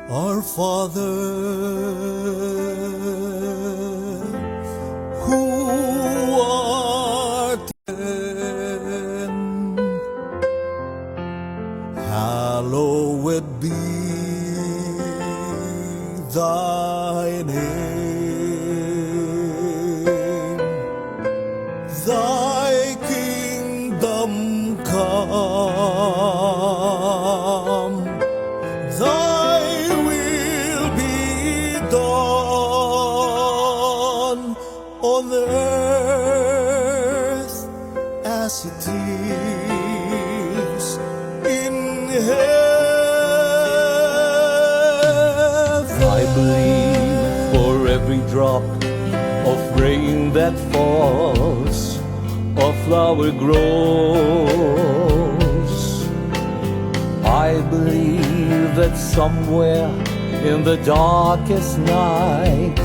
Our Father, who art in, hallowed be thy name. Thy kingdom come, thy will be done on earth as it is in heaven. I believe for every drop of rain that falls, a flower grows. I believe that somewhere in the darkest night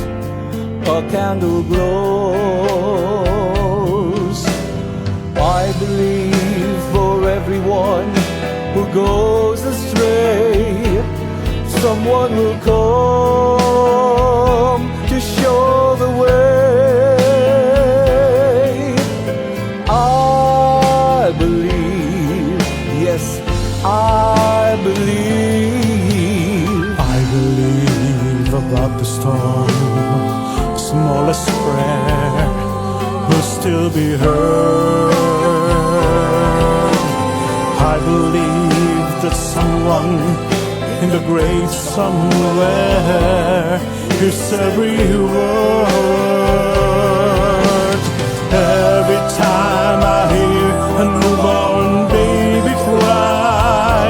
a candle glows. I believe for everyone who goes astray, someone will come to show the way. I believe, yes, I believe. I believe above the storm, smallest prayer will still be heard. I believe that someone in the grave somewhere hears every word. Every time I hear a newborn baby cry,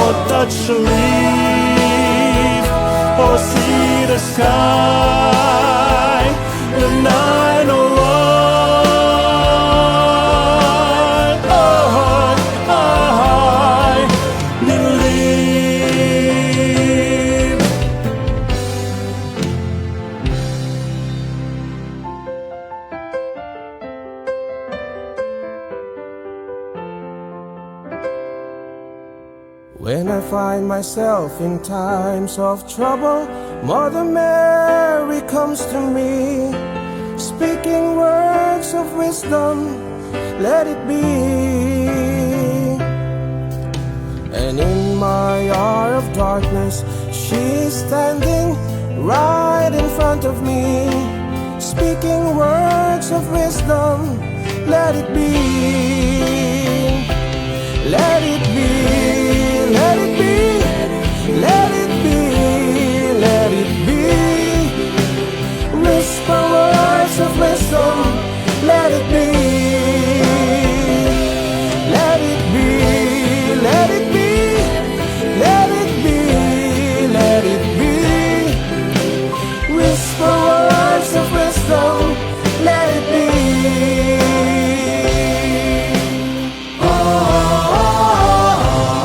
or touch a leaf, or see the sky, then I know I believe. When I find myself in times of trouble, Mother Mary comes to me, speaking words of wisdom, let it be. And in my hour of darkness, she's standing right in front of me, speaking words of wisdom, let it be. Let it be. Let it be, let it be, let it be. Whisper words of wisdom, let it be. Let it be, let it be, let it be, let it be. Whisper words of wisdom, let it be. Oh, oh, oh, oh.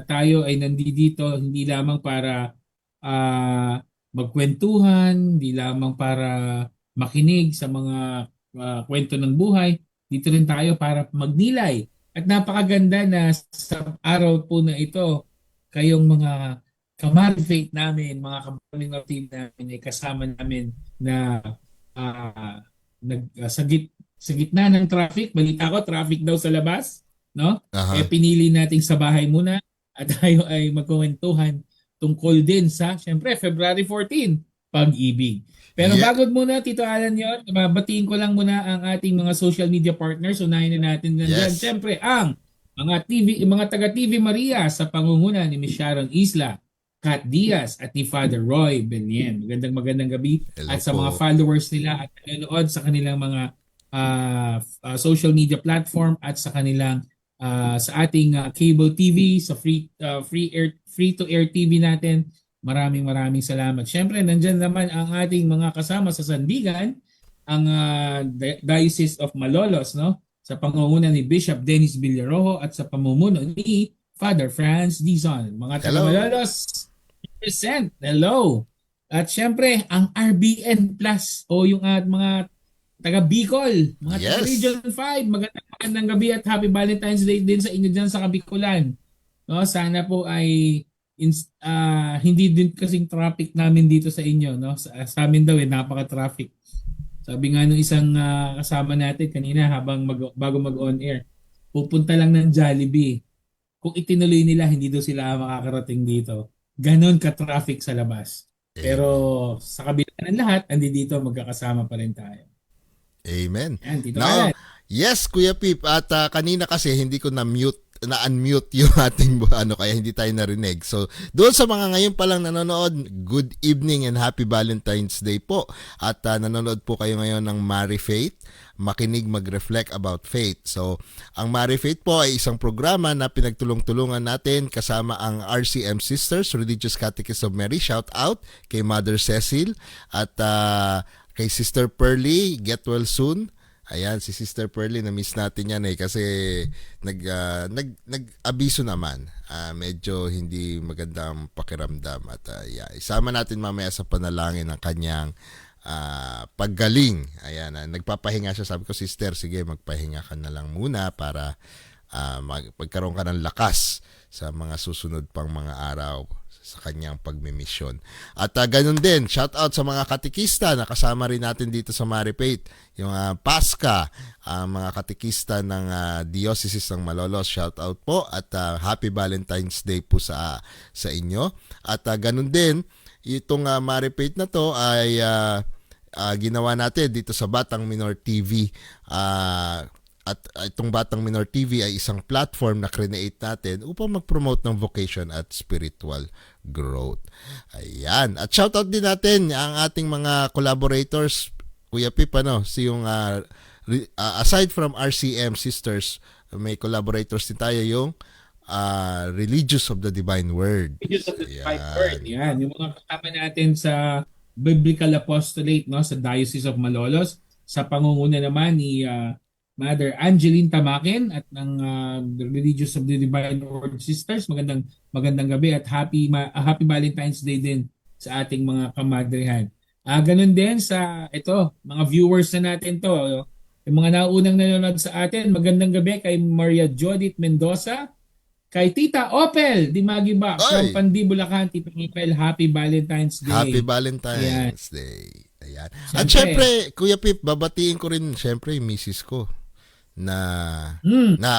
tayo ay nandito hindi lamang para magkwentuhan, hindi lamang para makinig sa mga kwento ng buhay. Dito rin tayo para magnilay. At napakaganda na sa araw po na ito, kayong mga kamarifate namin, mga kabaling team namin, ay kasama namin na sa gitna ng traffic. Balita ko, traffic daw sa labas. No? Aha. Pinili nating sa bahay muna at tayo ay magkwentuhan tungkol din sa, syempre, February 14, pag-ibig. Pero Yeah. bago muna, Tito Alan yun, babatiin ko lang muna ang ating mga social media partners. Unahin na natin nandyan. Yes. Syempre, ang mga taga-TV Maria sa pangunguna ni Ms. Sharon Isla, Kat Diaz at ni Father Roy Benien. Magandang gabi. Hello At sa po. mga followers nila at nanonood sa kanilang mga social media platform at sa kanilang sa ating cable TV, sa free to air TV natin. Maraming salamat. Syempre, nandyan naman ang ating mga kasama sa Sandigan, ang Diocese of Malolos, no? Sa pangunguna ni Bishop Dennis Villarojo at sa pamumuno ni Father Franz Dizon. Mga taga Hello. Malolos, present. Hello. At syempre, ang RBN Plus o yung mga taga Bicol, mga taga Yes. Region 5, magandang gabi at Happy Valentine's Day din sa inyo dyan sa Kabikulan. No, sana po ay hindi din kasing traffic namin dito sa inyo, no? Sa amin daw napaka-traffic. Sabi nga nung isang kasama natin kanina habang bago mag-on air, pupunta lang ng Jollibee. Kung itinuloy nila, hindi daw sila makakarating dito. Ganon ka-traffic sa labas. Pero sa kabila ng lahat, dito magkakasama pa rin tayo. Amen. Yan, Tito Now, Alan. yes, Kuya Pip. At kanina kasi hindi ko na-unmute yung ating kaya hindi tayo narinig. So, doon sa mga ngayon pa lang nanonood, good evening and happy Valentine's Day po. At nanonood po kayo ngayon ng Mari Faith, makinig mag-reflect about faith. So, ang Mari Faith po ay isang programa na pinagtulong-tulungan natin kasama ang RCM Sisters, Religious Catechism of Mary. Shout out kay Mother Cecil at kay Sister Pearly, get well soon. Ayan, si Sister Pearly, na-miss natin yan kasi nag-abiso naman. Medyo hindi magandang pakiramdam. At isama natin mamaya sa panalangin ng kanyang paggaling. Ayan, nagpapahinga siya. Sabi ko, Sister, sige, magpahinga ka na lang muna para magkaroon ka ng lakas sa mga susunod pang mga araw sa kanyang pagmimisyon. At ganun din, shout out sa mga katekista na kasama rin natin dito sa Maripate. Yung Pasca, mga katekista ng Diocese ng Malolos, shout out po at Happy Valentine's Day po sa inyo. At ganun din, itong Maripate na to ay ginawa natin dito sa Batang Minor TV. At itong Batang Minor TV ay isang platform na create natin upang mag-promote ng vocation at spiritual growth. Ayan. At shoutout din natin ang ating mga collaborators. Kuya Pip, si yung aside from RCM Sisters, may collaborators din tayo yung Religious of the Divine Word. Religious of the Divine Ayan. Word. Yan. Yung mga kasama natin sa Biblical Apostolate, no, sa Diocese of Malolos, sa pangunguna naman ni Mother Angeline Tamakin at ng Religious of the Divine Word Sisters. Magandang gabi at happy Valentine's Day din sa ating mga kamadrehan. Ganun din sa mga viewers na natin to. Yung mga naunang nanonood sa atin, magandang gabi kay Maria Judith Mendoza, kay Tita Opel Dimagiba from Pandi, Bulacan. Tita Opel, happy Valentine's Day. Happy Valentine's Day. Ayan. At syempre, Kuya Pip, babatiin ko rin syempre yung misis ko na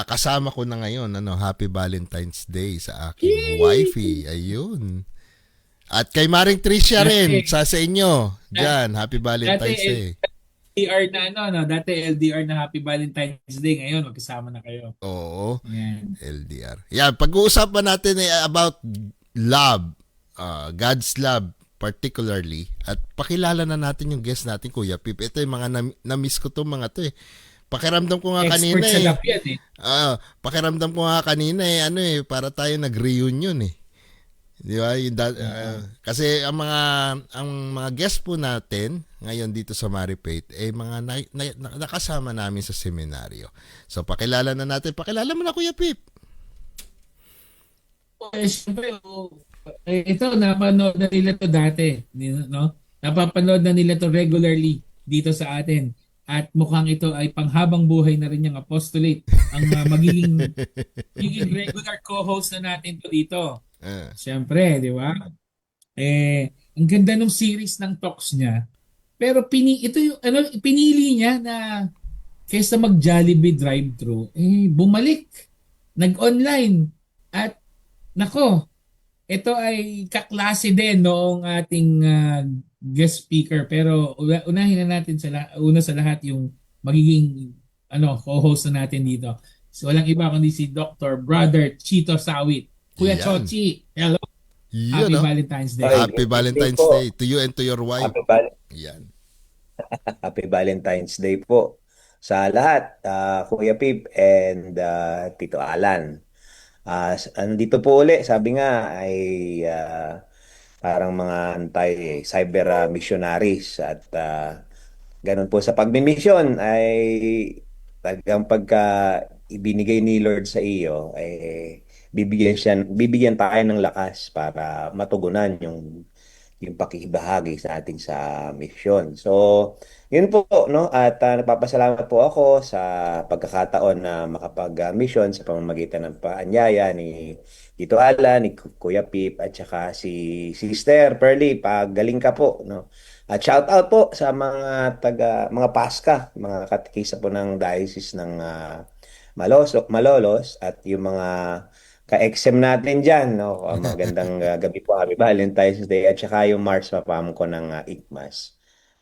kasama ko na ngayon, Happy Valentine's Day sa aking wifey. Ayun. At kay Maring Tricia rin sa inyo. Diyan, Happy Valentine's Day. LDR na dati LDR na Happy Valentine's Day, ngayon magkasama na kayo. Oo. Yan. LDR. Yan, pag-uusapan natin about love, God's love particularly. At pakilala na natin yung guest natin, Kuya Pip. Ito yung mga na-miss ko itong mga to Pakiramdam ko nga Expert kanina sa love yan pakiramdam ko nga kanina para tayo nag-reunion Di ba? Kasi ang mga guest po natin ngayon dito sa Maripate mga nakasama namin sa seminaryo. So pakilala na natin. Pakilala mo na, Kuya Pip. Siyempre, ito, napanood na nila to dati. No? Napapanood na nila to regularly dito sa atin. At mukhang ito ay panghabang buhay na rin yung apostolate. Ang magiging regular co-host na natin to dito. Ah, Siyempre, di ba? Ang ganda ng series ng talks niya. Pero ito yung, pinili niya na kaysa mag-Jollibee drive-thru, bumalik. Nag-online. At nako, ito ay kaklase din noong ating guest speaker. Pero unahin na natin una sa lahat yung magiging co-host na natin dito. So walang iba kundi si Dr. Brother Chito Sawit. Kuya Yan. Chochi, hello. yun, Happy no? Valentine's Day. Ay, Happy Valentine's po. Day to you and to your wife. Yan. Happy Valentine's Day po sa lahat, Kuya Pip and Tito Alan. Andito po uli, sabi nga ay parang mga cyber missionaries at ganun po sa pagmimisyon ay talagang pagka ibinigay ni Lord sa iyo ay bibigyan tayo ng lakas para matugunan yung pakikibahagi sa ating sa misyon. So, yun po, no? At nagpapasalamat po ako sa pagkakataon na makapag-mission sa pamamagitan ng paanyaya ni Tito Ala, ni Kuya Pip, at saka si Sister Pearly. Pagaling ka po, no? At shout out po sa mga paska, mga katikisa po ng diocese ng Malolos at yung mga ka-exem natin dyan, no? Magandang gabi po, Happy Valentine's Day, at saka yung Mars Mapam ko ng ICMAS.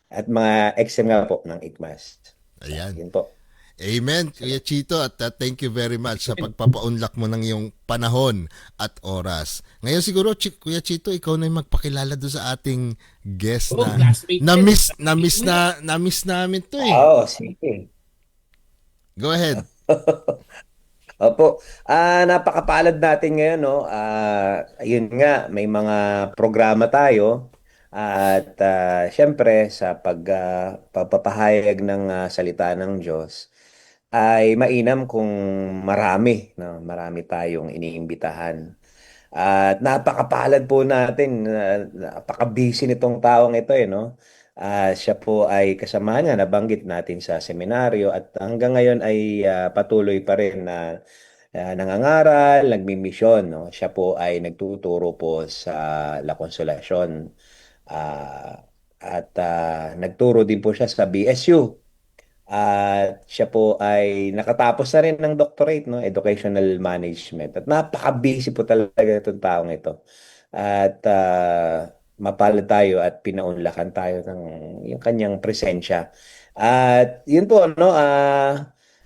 At mga exem nga po ng ICMAS. Ayan. Yun po. Amen, Kuya Chito, at thank you very much sa pagpapaunlak mo ng iyong panahon at oras. Ngayon siguro, Kuya Chito, ikaw na yung magpakilala doon sa ating guest na classmate din. na-miss namin to eh. Oo, sige. Go ahead. Opo. Napakapalad natin ngayon, no? Ayun nga, may mga programa tayo. At syempre, sa pagpapahayag ng salita ng Diyos, ay mainam kung marami, no? Marami tayong iniimbitahan. At napakapalad po natin, napaka-busy nitong taong ito, no? Siya po ay kasama niya, nabanggit natin sa seminaryo at hanggang ngayon ay patuloy pa rin na nangangaral, nagmimisyon, no? Siya po ay nagtuturo po sa La Consolacion at nagturo din po siya sa BSU. At siya po ay nakatapos na rin ng doctorate, no? Educational Management. At napaka-busy po talaga itong taong ito. At mapalad tayo at pinaunlakan tayo ng yung kanyang presensya. At yun po, no?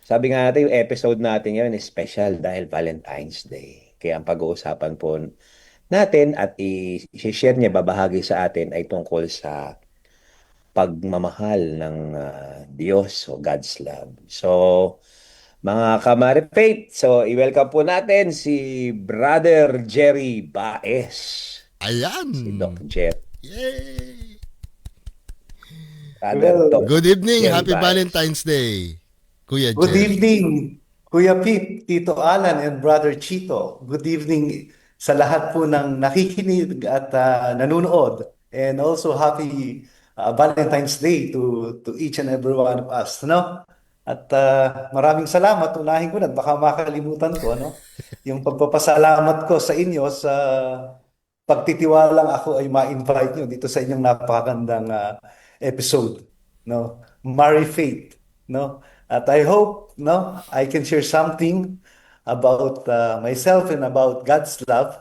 Sabi nga natin, yung episode natin ngayon is special dahil Valentine's Day. Kaya ang pag-uusapan po natin at i-share niya, babahagi sa atin ay tungkol sa pagmamahal ng Diyos o God's love. So, mga Kamari Faith, so i-welcome po natin si Brother Jerry Baez. Ayan. Si Doc Jerry. Yay! Brother Doc Good evening. Jerry Happy Baez. Valentine's Day, Kuya Good Jerry. evening, Kuya Pip, Tito Alan, and Brother Chito. Good evening sa lahat po ng nakikinig at nanonood. And also happy Valentine's Day to each and every one of us, no? At maraming salamat. Unahin ko na, baka makalimutan ko, no? Yung pagpapasalamat ko sa inyo sa pagtitiwalang ako ay ma-invite nyo dito sa inyong napakagandang episode, no? Marry Faith, no? At I hope, no, I can share something about myself and about God's love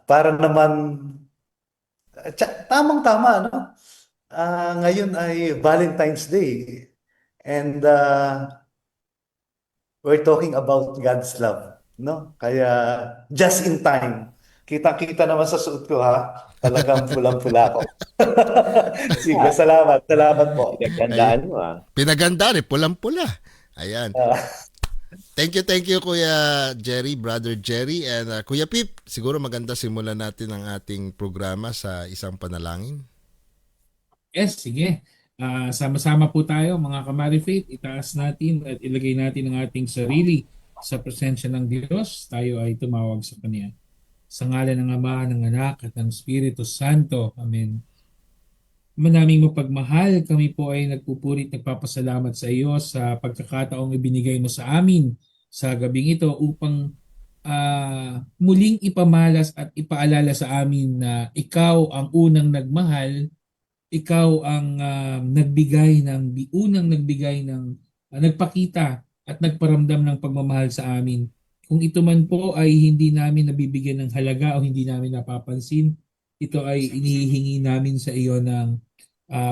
para naman tamang-tama, no? Ngayon ay Valentine's Day and we're talking about God's love, no? Kaya just in time. Kita-kita naman sa suot ko, ha? Talagang pulang-pula ko. Sige, salamat. Salamat po. Pinagandaan mo, Pinaganda rin, pulang-pula. Ayan. Thank you Kuya Jerry, Brother Jerry, and Kuya Pip, siguro maganda simulan natin ang ating programa sa isang panalangin. Yes, sige. Sama-sama po tayo mga Kamari Faith. Itaas natin at ilagay natin ang ating sarili sa presensya ng Diyos, tayo ay tumawag sa Kanya. Sa ngalan ng Ama, ng Anak, at ng Espiritu Santo. Amen. Manaming mapagmahal, kami po ay nagpupurit, nagpapasalamat sa iyo sa pagkakataong ibinigay mo sa amin sa gabing ito upang muling ipamalas at ipaalala sa amin na ikaw ang unang nagmahal, ikaw ang nagbigay ng nagpakita at nagparamdam ng pagmamahal sa amin. Kung ito man po ay hindi namin nabibigyan ng halaga o hindi namin napapansin, ito ay inihihingi namin sa iyo ng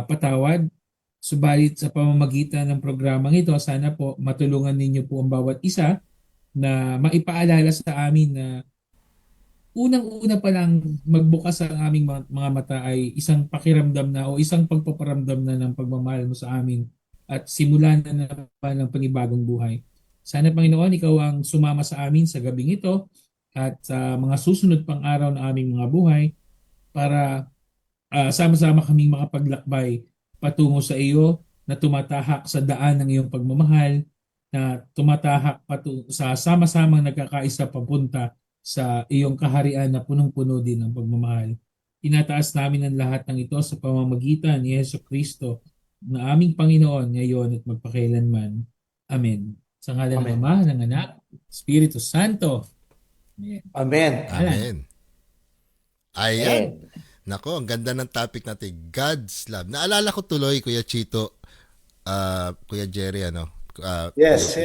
patawad. Subalit sa pamamagitan ng programang ito, sana po matulungan ninyo po ang bawat isa na maipaalala sa amin na unang-una pa lang magbukas ang aming mga mata ay isang pakiramdam na o isang pagpaparamdam na ng pagmamahal mo sa amin at simulan na naman ng panibagong buhay. Sana Panginoon, ikaw ang sumama sa amin sa gabing ito at sa mga susunod pang araw na aming mga buhay para sama-sama kaming makapaglakbay patungo sa iyo na tumatahak sa daan ng iyong pagmamahal, na tumatahak sa sama-samang nagkakaisa papunta sa iyong kaharian na punong-puno din ng pagmamahal. Tinataas namin ang lahat ng ito sa pamamagitan ni Yesu Kristo na aming Panginoon ngayon at magpakailanman. Amen. Sa ngalan ng Ama, ng Anak, Espiritu Santo. Amen. Amen. Amen. Ayan. Nako, ang ganda ng topic natin, God's love. Naalala ko tuloy, Kuya Chito, Kuya Jerry, Yes.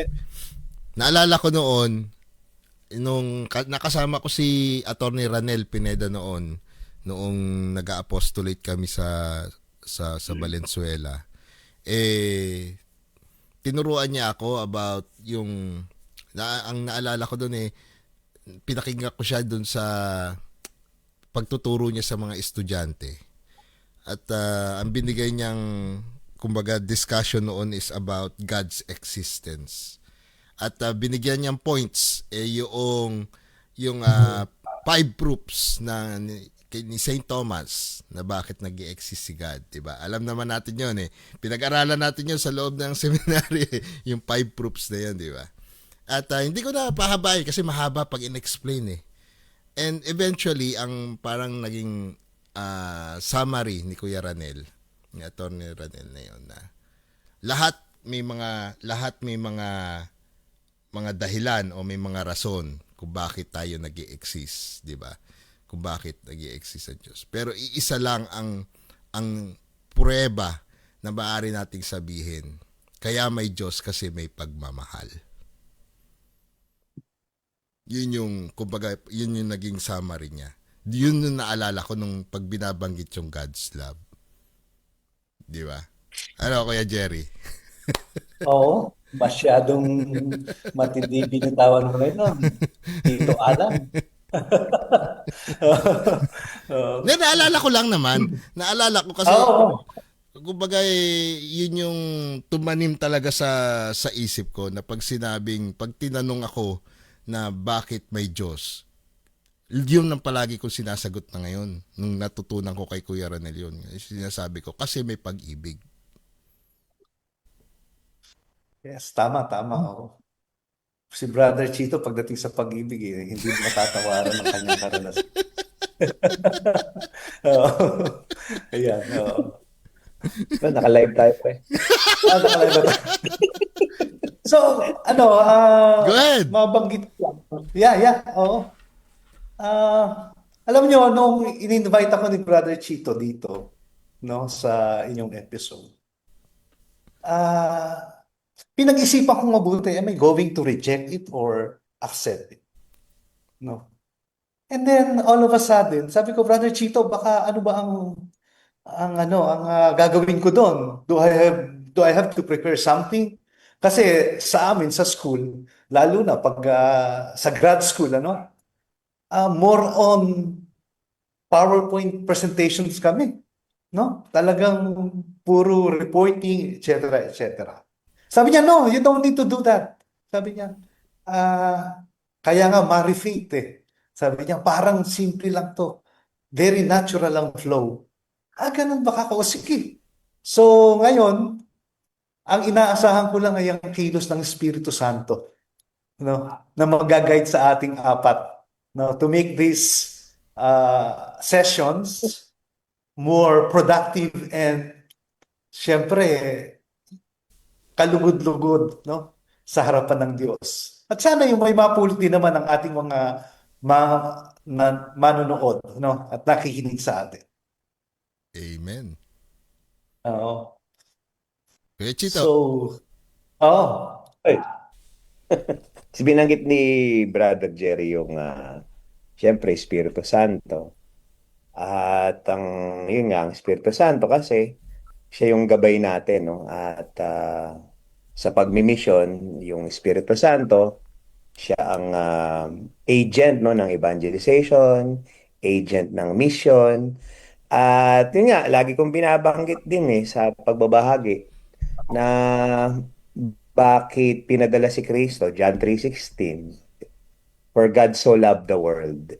naalala ko noon, nung nakasama ko si Attorney Ranel Pineda noong nag-apostolate kami sa Valenzuela. Tinuruan niya ako about ang naalala ko doon pinakinggan ko siya doon sa pagtuturo niya sa mga estudyante. At ang binigay niyang kumbaga discussion noon is about God's existence. At binigyan niyang points yung 5 proofs ni St. Thomas na bakit nag-i-exist si God, 'di ba? Alam naman natin 'yon Pinag-aralan natin 'yon sa loob ng seminary, yung 5 proofs na 'yon, 'di ba? At hindi ko na pahabain kasi mahaba pag in-explain And eventually ang parang naging summary ni Kuya Ranel, ni Attorney Ranel na 'yon, na lahat may mga dahilan o may mga rason kung bakit tayo nag-i-exist, 'di ba? Kung bakit nag-i-exist ang Diyos. Pero iisa lang ang pruweba na maaari nating sabihin. Kaya may Diyos kasi may pagmamahal. Yun yung naging summary niya. Yun yung naalala ko nung pag binabanggit yung God's love. Di ba? Ano, Kuya Jerry? Oo, masyadong matindi binitawan mo ngayon. Tito Alan. Naalala ko lang naman. Naalala ko kasi kumbaga yun yung tumanim talaga sa isip ko na pag tinanong ako na bakit may Diyos, yun ang palagi kong sinasagot na ngayon nung natutunan ko kay Kuya Ranel yun. Sinasabi ko kasi may pag-ibig. Yes, tama. Si Brother Chito pagdating sa pag-ibig hindi matatawaran ng kanyang karanasan. Ayan. Naka-live tayo Nakalive na tayo. So, Go ahead. mabanggit ko lang. Yeah, oo. Alam nyo, nung in-invite ako ni Brother Chito dito, no, sa inyong episode, pinag-isipan ko mabuti, am I going to reject it or accept it? No. And then, all of a sudden, sabi ko, Brother Chito, baka ano ba ang gagawin ko doon? Do I have to prepare something? Kasi sa amin, sa school, lalo na pag sa grad school, more on PowerPoint presentations kami. No? Talagang puro reporting, etc., etc. Sabi niya, no, you don't need to do that. Sabi niya, kaya nga ma-refate Sabi niya, parang simple lang to. Very natural ang flow. Ganun ba kako? Sige. So, ngayon, ang inaasahan ko lang ay ang kilos ng Espiritu Santo. na mag-guide sa ating apat, to make these sessions more productive and syempre kalugod-lugod, sa harapan ng Diyos. At sana yung may mapulot din naman ang ating mga manonood, at nakikinig sa atin. Amen. Oo. Kuya Chito, So, oh, Ay, binanggit ni Brother Jerry yung siyempre Espiritu Santo. At yun nga, ang Espiritu Santo kasi siya yung gabay natin, no? At sa pagmimisyon, yung Espiritu Santo, siya ang agent, no, ng evangelization, agent ng mission. At yun nga, lagi kong binabanggit din sa pagbabahagi na bakit pinadala si Kristo, John 3:16. For God so loved the world.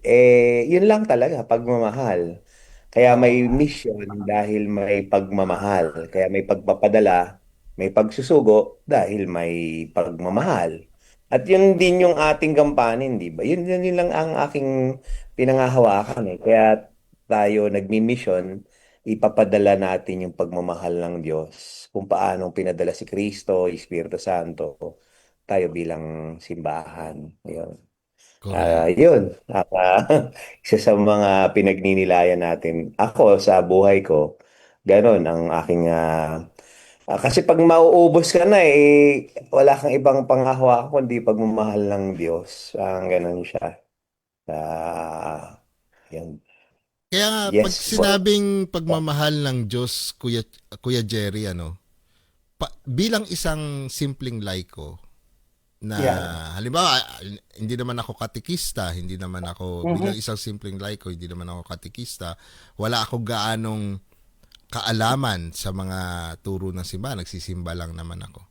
Yun lang talaga, pagmamahal. Kaya may mission dahil may pagmamahal. Kaya may pagpapadala, may pagsusugo dahil may pagmamahal. At yun din yung ating gampanin, di ba? Yun lang ang aking pinangahawakan Kaya tayo nagmi-mission, ipapadala natin yung pagmamahal ng Diyos. Kung paano pinadala si Kristo, Espiritu Santo, tayo bilang simbahan. Yun. correct. Yun. Isa sa mga pinagninilayan natin. Ako, sa buhay ko, ganon ang aking... kasi pag mauubos ka na, wala kang ibang panghahawakan kundi pagmamahal ng Diyos. Ganon siya. Yun. Kaya nga, pag Yes, po. sinabing pagmamahal ng Diyos, Kuya Jerry, bilang isang simpleng laiko, na Yeah. halimbawa hindi naman ako katikista, hindi naman ako bilang isang simpleng laiko, hindi naman ako katikista, wala ako gaanong kaalaman sa mga turo ng simbahan, nagsisimba lang naman ako.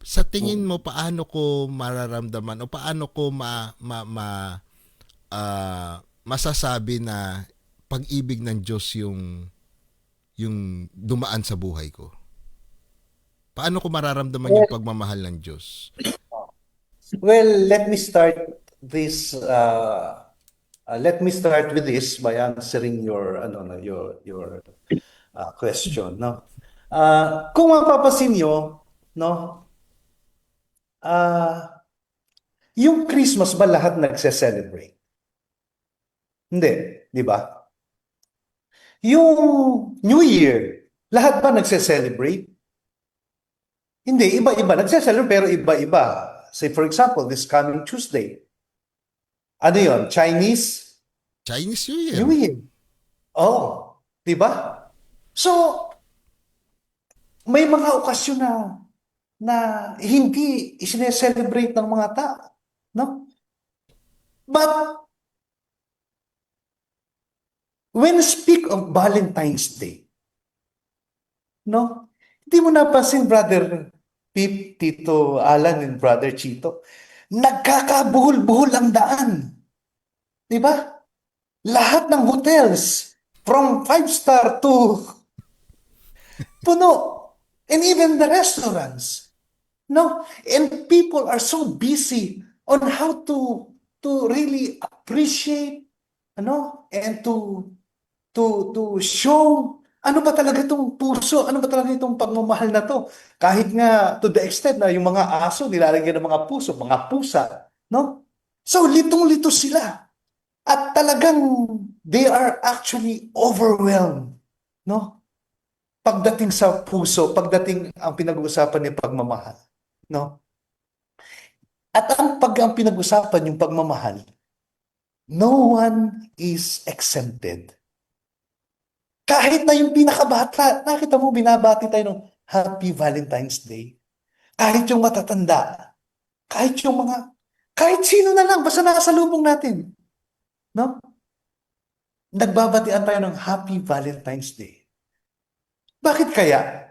Sa tingin mo paano ko mararamdaman o paano ko masasabi na pag-ibig ng Diyos yung dumaan sa buhay ko? Paano ko mararamdaman yung pagmamahal ng Diyos? Well, let me start this. Let me start with this by answering your question. No, kung mapapasin nyo, yung Christmas ba lahat nagse-celebrate? Hindi, di ba? Yung New Year, lahat ba nagse-celebrate? Hindi, iba-iba. Nagse-celebrate pero iba-iba. Say for example, this coming Tuesday. Ano yun? Chinese New Year. New Year. Oh, di ba? So, may mga okasyon na hindi isine-celebrate ng mga tao. No? But, when speak of Valentine's Day, hindi mo napansin, Brother Pip, Tito Alan, and Brother Chito, nagkakabuhol-buhol ang daan. Di ba? Lahat ng hotels, from 5-star to puno. And even the restaurants. And people are so busy on how to really appreciate, and to show ano ba talaga itong puso, ano ba talaga itong pagmamahal na to. Kahit nga to the extent na yung mga aso nilalagyan ng mga puso, mga pusa, So litong-lito sila. At talagang they are actually overwhelmed, pagdating sa puso, pagdating ang pinag-uusapan ng pagmamahal, At ang pinag-usapan yung pagmamahal, no one is exempted. Kahit na yung pinakabata, nakita mo binabati tayo ng Happy Valentine's Day. Kahit yung matatanda, kahit sino na lang, basta nakasalubong natin. Nagbabatian tayo ng Happy Valentine's Day. Bakit kaya?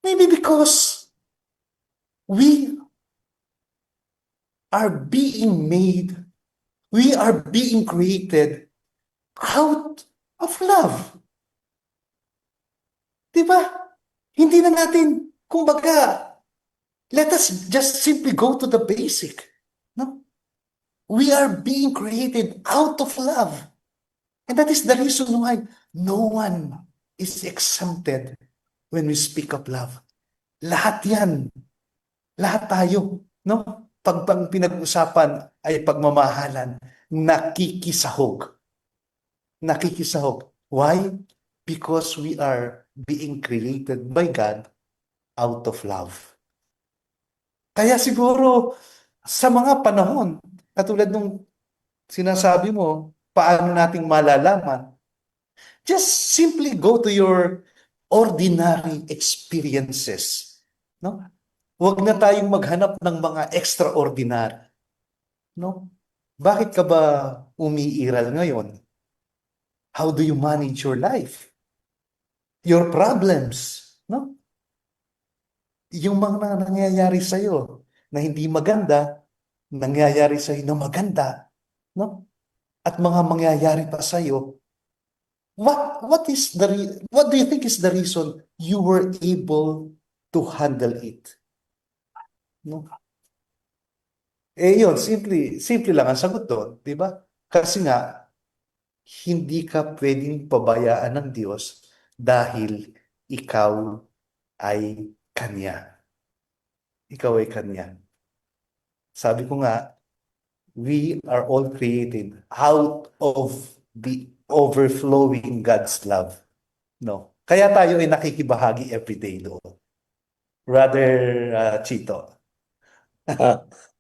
Maybe because we are being made, we are being created out of love. Diba? Hindi na natin, kumbaga, Let us just simply go to the basic. No? We are being created out of love. And that is the reason why no one is exempted when we speak of love. Lahat yan. Lahat tayo. No? Pag pinag-usapan ay pagmamahalan, nakikisahog. Nakikisahog. Why? Because we are being created by God out of love. Kaya siguro sa mga panahon, katulad nung sinasabi mo, paano nating malalaman? Just simply go to your ordinary experiences. No? Huwag na tayong maghanap ng mga extraordinary. No? Bakit ka ba umiiral ngayon? How do you manage your life? Your problems, no? Yung mga nangyayari sa'yo na hindi maganda, nangyayari sa'yo na maganda, no? At mga mangyayari pa sa'yo, what do you think is the reason you were able to handle it? No? Yun, simple lang ang sagot doon, di ba? Kasi nga, hindi ka pwedeng pabayaan ng Diyos dahil ikaw ay Kanya. Ikaw ay Kanya. Sabi ko nga, we are all created out of the overflowing God's love. No? Kaya tayo ay nakikibahagi everyday doon. Brother Chito.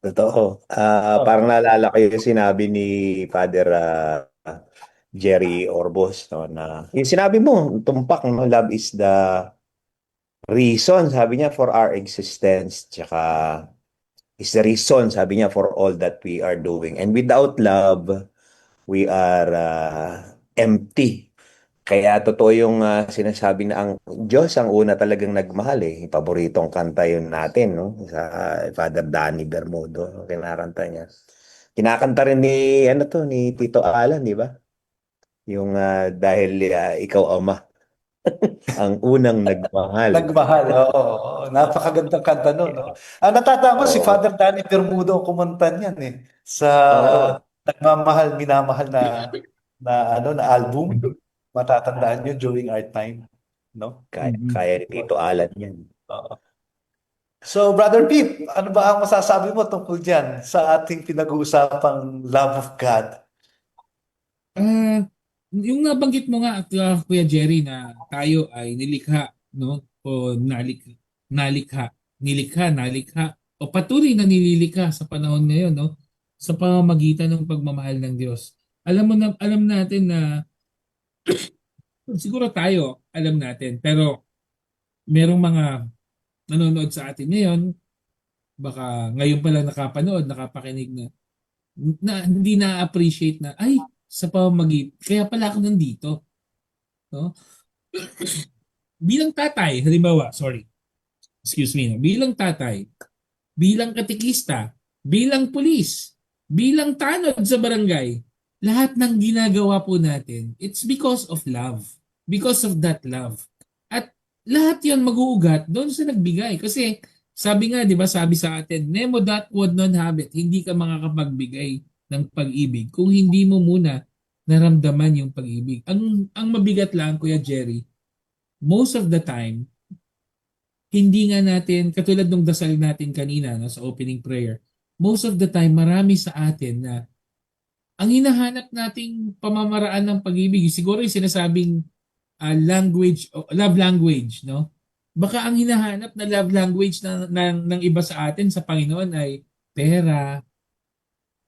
Totoo. Parang naalala ko yung sinabi ni Father Jerry Orbos, no, na yung sinabi mo, tumpak, no, love is the reason, sabi niya, for our existence, tsaka is the reason, sabi niya, for all that we are doing. And without love, we are empty. Kaya totoo yung sinasabi na ang Diyos ang una talagang nagmahal eh. Paboritong kanta yun natin, no? Sa Father Danny Bermudo, kinakanta niya. Kinakanta rin ni, ni Tito Alan, di ba? Yung dahil ikaw ama, ang unang nagmahal. Nagmahal, oo. Napakagandang kanta nun, no? Natatama si Oo. Father Danny Bermudo ang kumanta niyan eh. Sa Oo. Nagmamahal, Minamahal na album. Matatandaan nyo during our time, no? Kaya ni Tito Alan yan. Oo. So, Brother Pete, ano ba ang masasabi mo tungkol dyan sa ating pinag-uusapang love of God? Yung nabanggit mo nga, Kuya Jerry, na tayo ay nilikha, no? O nilikha, o patuloy na nililikha sa panahon ngayon, no? Sa pamamagitan ng pagmamahal ng Diyos. Alam natin na siguro tayo, alam natin, pero merong mga nanonood sa atin ngayon, baka ngayon pa lang nakapanood, nakapakinig na hindi na-appreciate na, ay, sa pamamagitan, kaya pala ako nandito. No? Bilang tatay, halimbawa, bilang tatay, bilang katikista, bilang pulis, bilang tanod sa barangay, lahat ng ginagawa po natin, it's because of love. Because of that love. At lahat yon mag-uugat doon sa nagbigay. Kasi sabi nga, di ba, sabi sa atin, Nemo that would not have it. Hindi ka makakapagbigay ng pag-ibig kung hindi mo muna naramdaman yung pag-ibig. Ang mabigat lang, Kuya Jerry, most of the time, hindi nga natin, katulad ng dasal natin kanina sa opening prayer, most of the time, marami sa atin na ang hinahanap nating pamamaraan ng pag-ibig, siguro yung sinasabing love language, no? Baka ang hinahanap na love language ng iba sa atin sa Panginoon ay pera,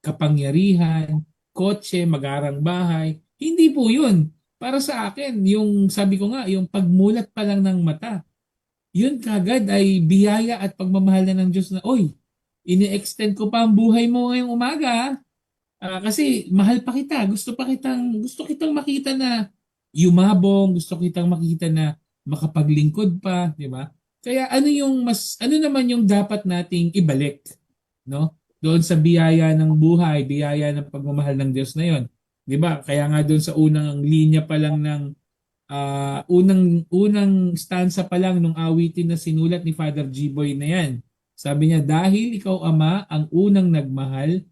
kapangyarihan, kotse, magarang bahay. Hindi po yun. Para sa akin, yung sabi ko nga, yung pagmulat pa lang ng mata, yun kagad ay biyaya at pagmamahal na ng Diyos na, oy, ini-extend ko pa ang buhay mo ngayong umaga. Kasi mahal pa kita, gusto kitang makita na yumabong, gusto kitang makita na makapaglingkod pa, di ba? Kaya ano naman yung dapat nating ibalik, no? Doon sa biyaya ng buhay, biyaya ng pagmamahal ng Diyos na yon. Di ba? Kaya nga doon sa unang linya pa lang ng unang stanza pa lang nung awitin na sinulat ni Father G-Boy na yan Sabi niya, dahil ikaw Ama ang unang nagmahal,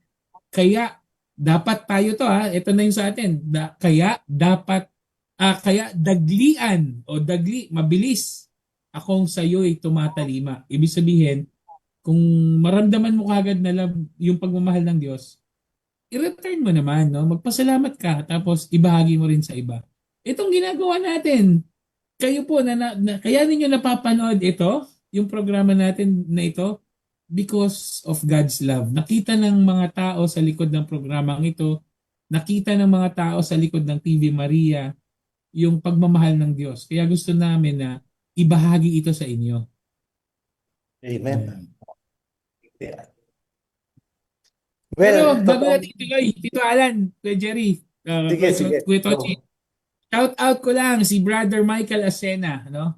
kaya dapat tayo to ha, ito na yung sa atin. Kaya dapat, kaya daglian o dagli, mabilis akong sa iyo'y tumatalima. Ibig sabihin, kung maramdaman mo kagad na love, yung pagmamahal ng Diyos, i-return mo naman, no? Magpasalamat ka, tapos ibahagi mo rin sa iba. Itong ginagawa natin, kayo po, kaya ninyo napapanood ito, yung programa natin na ito, because of God's love. Nakita ng mga tao sa likod ng programang ito, nakita ng mga tao sa likod ng TV Maria, yung pagmamahal ng Diyos. Kaya gusto namin na ibahagi ito sa inyo. Amen. Yeah. Pero Well, bago natin ituloy, Tito Alan, Kuya Jerry, sige. Kuya Tochi, shout out ko lang si Brother Michael Asena, no?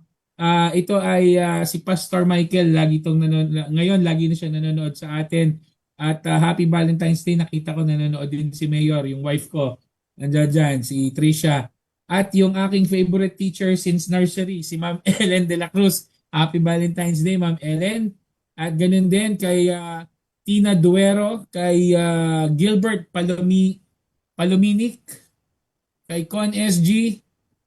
Ito ay si Pastor Michael, ngayon lagi na siya nanonood sa atin. At Happy Valentine's Day, nakita ko nanonood din si Mayor, yung wife ko. Nandiyan dyan, si Trisha. At yung aking favorite teacher since nursery, si Ma'am Ellen de la Cruz. Happy Valentine's Day, Ma'am Ellen. At ganun din kay Tina Duero, kay Gilbert Palominic, kay Con SG,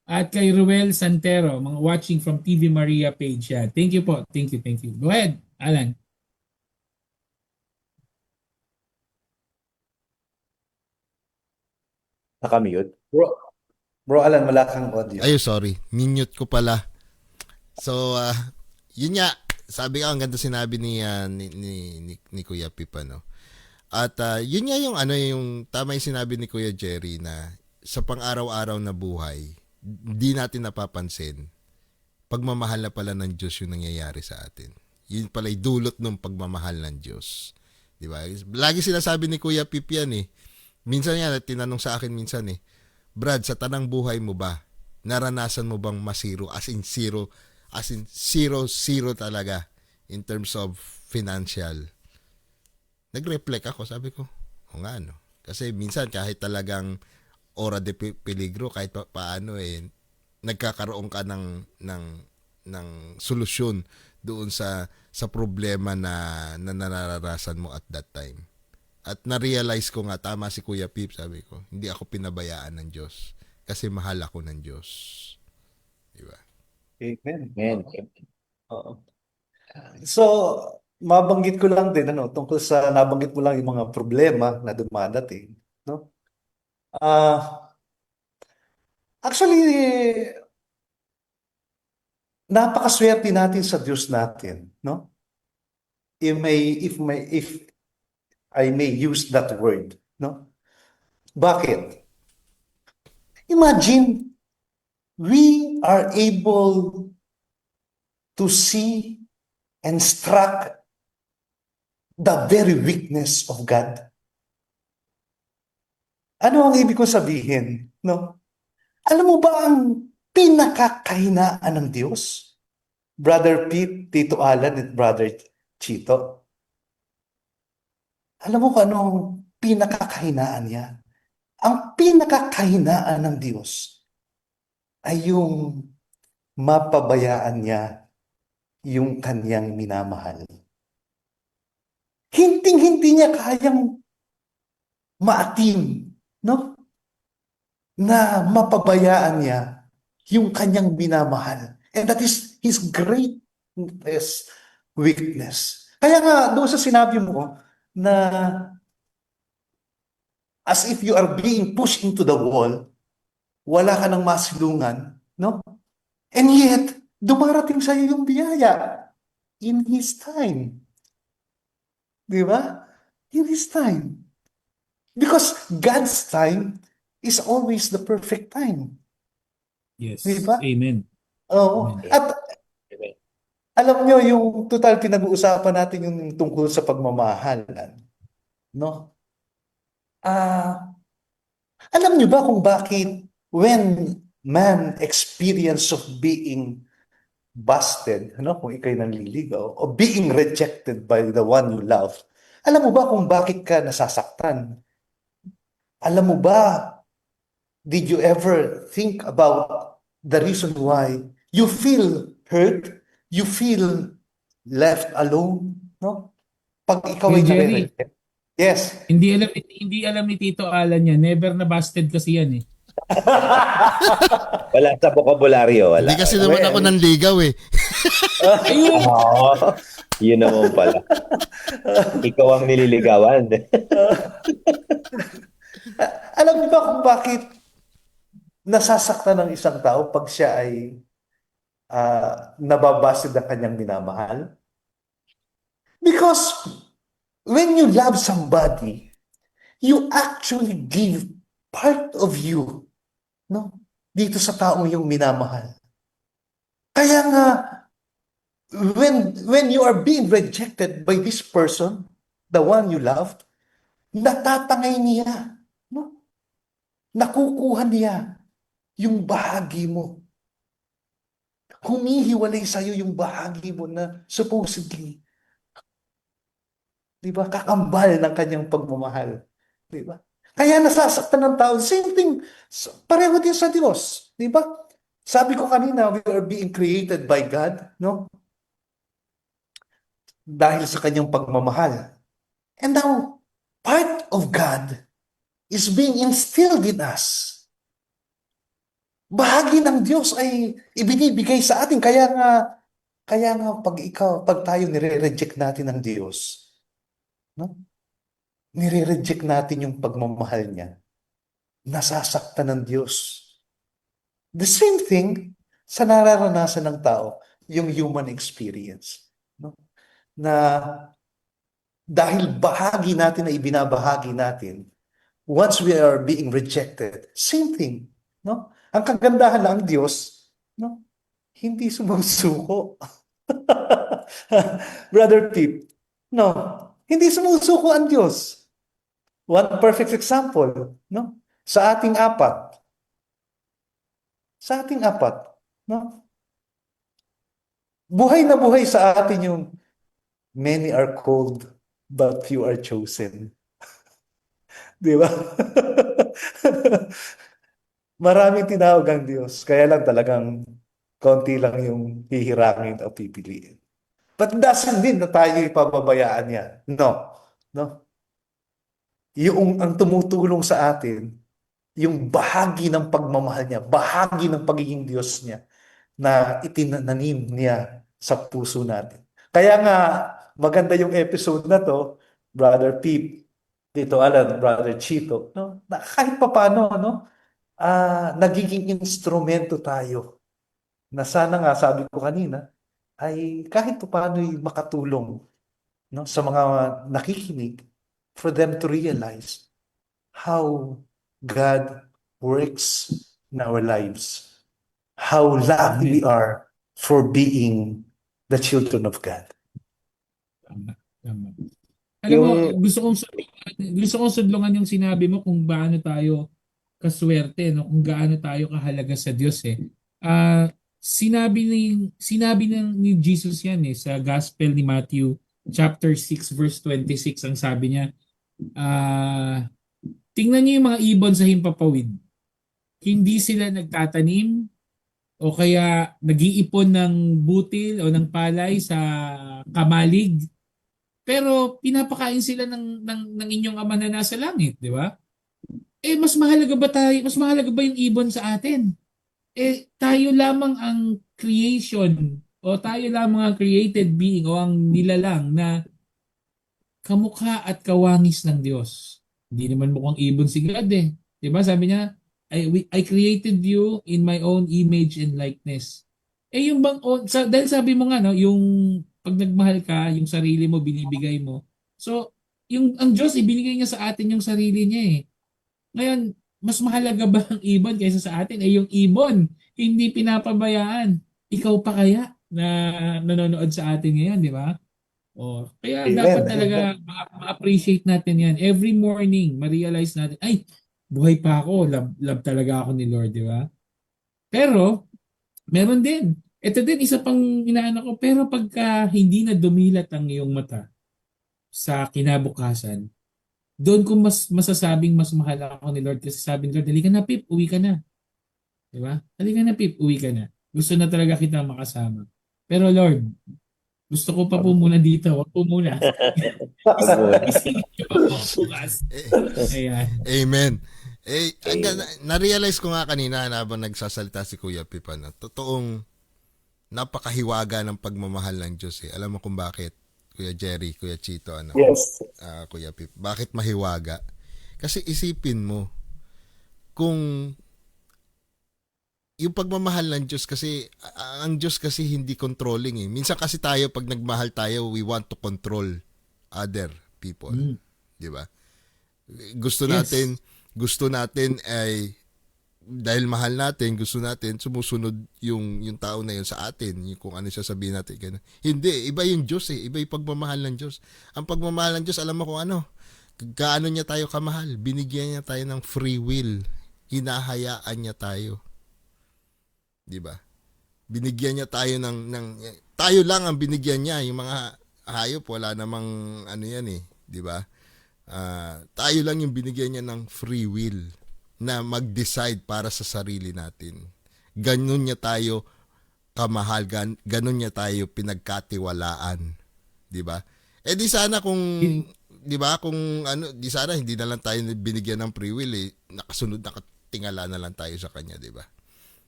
at kay Ruel Santero, mga watching from TV Maria page yan. Thank you po. Thank you. Go ahead, Alan. Nakamute. Bro Alan, wala kang audio. Ay, sorry. Minute ko pala. So, yun nga. Sabi ko, ang ganda sinabi ni Kuya Pip, no? At yun nga yung tama yung sinabi ni Kuya Jerry na sa pang-araw-araw na buhay, di natin napapansin, pagmamahal na pala ng Diyos yung nangyayari sa atin. Yun pala yung dulot ng pagmamahal ng Diyos. Di ba? Lagi sinasabi ni Kuya Pip yan eh. Minsan nga, tinanong sa akin minsan eh, Brad, sa tanang buhay mo ba, naranasan mo bang masiro? As in zero talaga in terms of financial. Nag-reflect ako, sabi ko, o nga no. Kasi minsan kahit talagang ora de peligro, kahit paano nagkakaroon ka ng solusyon doon sa problema na naranasan mo at that time. At na-realize ko nga, tama si Kuya Pip, sabi ko, hindi ako pinabayaan ng Diyos kasi mahal ako ng Diyos. Diba? Amen. Amen. Oo. So, mabanggit ko lang din tungkol sa nabanggit mo lang yung mga problema na dumadating, no? Actually, napakaswerte natin sa Diyos natin, no? If I may use that word, no? Bakit? Imagine we are able to see and struck the very weakness of God. Ano ang ibig kong sabihin? No? Alam mo ba ang pinakakahinaan ng Diyos? Brother Pete, Tito Alan, at Brother Chito. Alam mo kung anong pinakakahinaan niya? Ang pinakakahinaan ng Diyos ay yung mapabayaan niya yung kanyang minamahal. Hindi niya kayang maatim, no? Na mapabayaan niya yung kanyang minamahal. And that is His greatest weakness. Kaya nga, doon sa sinabi mo na as if you are being pushed into the wall, wala ka ng masilungan, no? And yet, dumarating sa iyo yung biyaya in His time. Di ba? In His time. Because God's time is always the perfect time. Yes. Di ba? Amen. Oo. Amen. At alam nyo, yung total pinag-uusapan natin yung tungkol sa pagmamahalan. No? Alam nyo ba kung bakit when man experience of being busted, kung ikay nanliligaw, o being rejected by the one you love, alam mo ba kung bakit ka nasasaktan? Alam mo ba, did you ever think about the reason why you feel hurt, you feel left alone, no? Pag ikaw Kuya ay Jerry, nare-reject. Yes. hindi alam ni Tito Alan yan. Never na busted kasi yan eh. Wala sa bokabularyo, Hindi wala. kasi Wala. naman ako nanligaw eh. Ayun! Oo. Yun naman pala. Ikaw ang nililigawan. Alam niyo ba kung bakit nasasaktan ng isang tao pag siya ay nababasid ng kanyang minamahal? Because when you love somebody, you actually give part of you, no? Dito sa taong yung minamahal. Kaya nga, when you are being rejected by this person, the one you loved, natatangay niya, no? Nakukuha niya yung bahagi mo. Humihiwalay sa'yo yung bahagi mo na supposedly, di ba, kakambal ng kanyang pagmamahal. Di ba? Kaya nasasaktan ng tao. Same thing, pareho din sa Diyos. Di ba? Sabi ko kanina, we are being created by God, no? Dahil sa kanyang pagmamahal. And now, part of God is being instilled in us. Bahagi ng Diyos ay ibinibigay sa atin. Kaya nga pag tayo nire-reject natin ng Diyos, no? Nire-reject natin yung pagmamahal niya. Nasasaktan ng Diyos. The same thing sa nararanasan ng tao, yung human experience, no? Na dahil bahagi natin na ibinabahagi natin, once we are being rejected, same thing, no? Ang kagandahan lang ng Diyos, no? Hindi sumusuko. Brother Pip, no? Hindi sumusuko ang Diyos. One perfect example, no? Sa ating apat. Sa ating apat, no? Buhay na buhay sa atin yung many are called, but few are chosen. Di ba? Maraming tinawag ang Diyos, kaya lang talagang konti lang yung hihirangin o pipiliin. But doesn't mean na tayo ipababayaan niya. No. No. Yung ang tumutulong sa atin, yung bahagi ng pagmamahal niya, bahagi ng pagiging Diyos niya na itinanim niya sa puso natin. Kaya nga, maganda yung episode na to, Brother Pete, Tito Alan, Brother Chito, no? Na kahit papano, no? Nagiging instrumento tayo na sana nga, sabi ko kanina, ay kahit paano'y makatulong, no, sa mga nakikinig for them to realize how God works in our lives, how lucky we are for being the children of God. Tama. Alam mo, gusto kong sudlungan yung sinabi mo kung gaano tayo kaswerte, no? Kung gaano tayo kahalaga sa Diyos eh. Sinabi ni Jesus yan eh sa Gospel ni Matthew chapter 6 verse 26, ang sabi niya, tingnan niyo yung mga ibon sa himpapawid. Hindi sila nagtatanim o kaya nag-iipon ng butil o ng palay sa kamalig. Pero pinapakain sila ng inyong ama na nasa langit, di ba? Eh mas mahalaga ba yung ibon sa atin? Eh tayo lamang ang creation o tayo lamang ang created being o ang nilalang na kamukha at kawangis ng Diyos. Hindi naman mukhang ibon si God eh. Di ba? Sabi niya, I created you in my own image and likeness. Eh yung bang, dahil sabi mo nga, no, yung pag nagmahal ka, yung sarili mo, binibigay mo. So, ang Diyos, ibinigay niya sa atin yung sarili niya eh. Ngayon, mas mahalaga ba ang ibon kaysa sa atin? Eh yung ibon, hindi pinapabayaan. Ikaw pa kaya na nanonood sa atin ngayon, di ba? Kaya Amen. dapat talaga ma-appreciate natin yan. Every morning, ma-realize natin, ay, buhay pa ako, love talaga ako ni Lord, di ba? Pero, meron din. Ito din, isa pang inaano ko, pero pagka hindi na dumilat ang iyong mata sa kinabukasan, doon ko masasabing mas mahal ako ni Lord kasi sabi ni Lord, halika na Pip, uwi ka na. Di ba? Halika na Pip, uwi ka na. Gusto na talaga kita makasama. Pero Lord, Gusto ko pa po muna dito. Wag po muna. Isingin niyo pa po bukas. Ayan. Amen. Na-realize ko nga kanina na habang nagsasalita si Kuya Pipa na totoong napakahiwaga ng pagmamahal ng Diyos eh. Alam mo kung bakit? Kuya Jerry, Kuya Chito, Yes. Kuya Pip. Bakit mahiwaga? Kasi isipin mo, kung yung pagmamahal ng Diyos kasi, ang Diyos kasi hindi controlling eh. Minsan kasi tayo, pag nagmahal tayo, we want to control other people. Di ba? Gusto natin ay dahil mahal natin, gusto natin sumusunod yung tao na yun sa atin, yung kung ano siya sabihin natin ganun. Hindi, iba yung Diyos eh, iba yung pagmamahal ng Diyos. Ang pagmamahal ng Diyos, alam mo kung ano, gaano niya tayo kamahal, binigyan niya tayo ng free will, hinahayaan niya tayo. 'Di ba? Binigyan niya tayo ng tayo lang ang binigyan niya, yung mga hayop wala namang ano yan eh, 'di ba? Tayo lang yung binigyan niya ng free will na mag-decide para sa sarili natin. Ganun niya tayo kamahal, ganun niya tayo pinagkatiwalaan, 'di ba? Eh di sana kung 'di ba kung ano, di sana hindi na lang tayo binigyan ng free will eh, nakatingala na lang tayo sa kanya, 'di ba?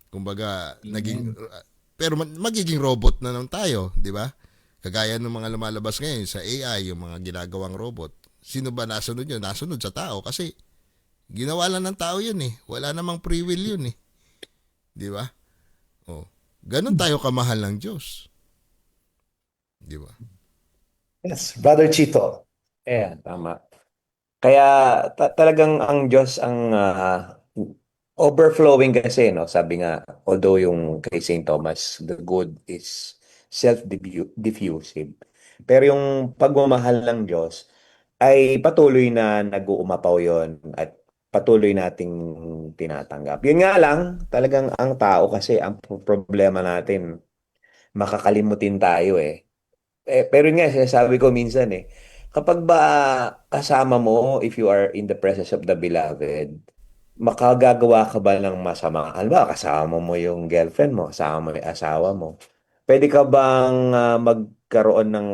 Kumbaga pero magiging robot na lang tayo, 'di ba? Kagaya ng mga lumalabas ngayon sa AI, yung mga ginagawang robot. Sino ba nasunod yun? Nasunod sa tao kasi ginawa lang ng tao yun eh. Wala namang free will yun eh. Di ba? Oh. Ganon tayo kamahal ng Diyos. Di ba? Yes, Brother Chito. Ayan, tama. Kaya talagang ang Diyos ang overflowing kasi, no? Sabi nga, although yung kay St. Thomas, the good is self-diffusive. Pero yung pagmamahal ng Diyos ay patuloy na nag-uumapaw yon at patuloy nating tinatanggap. Yun nga lang, talagang ang tao kasi, ang problema natin, makakalimutin tayo eh. Pero yun nga, sinasabi ko minsan eh, kapag ba kasama mo, if you are in the presence of the beloved, makagagawa ka ba ng masama? Halimbawa, kasama mo yung girlfriend mo, kasama mo yung asawa mo. Pwede ka bang magkaroon ng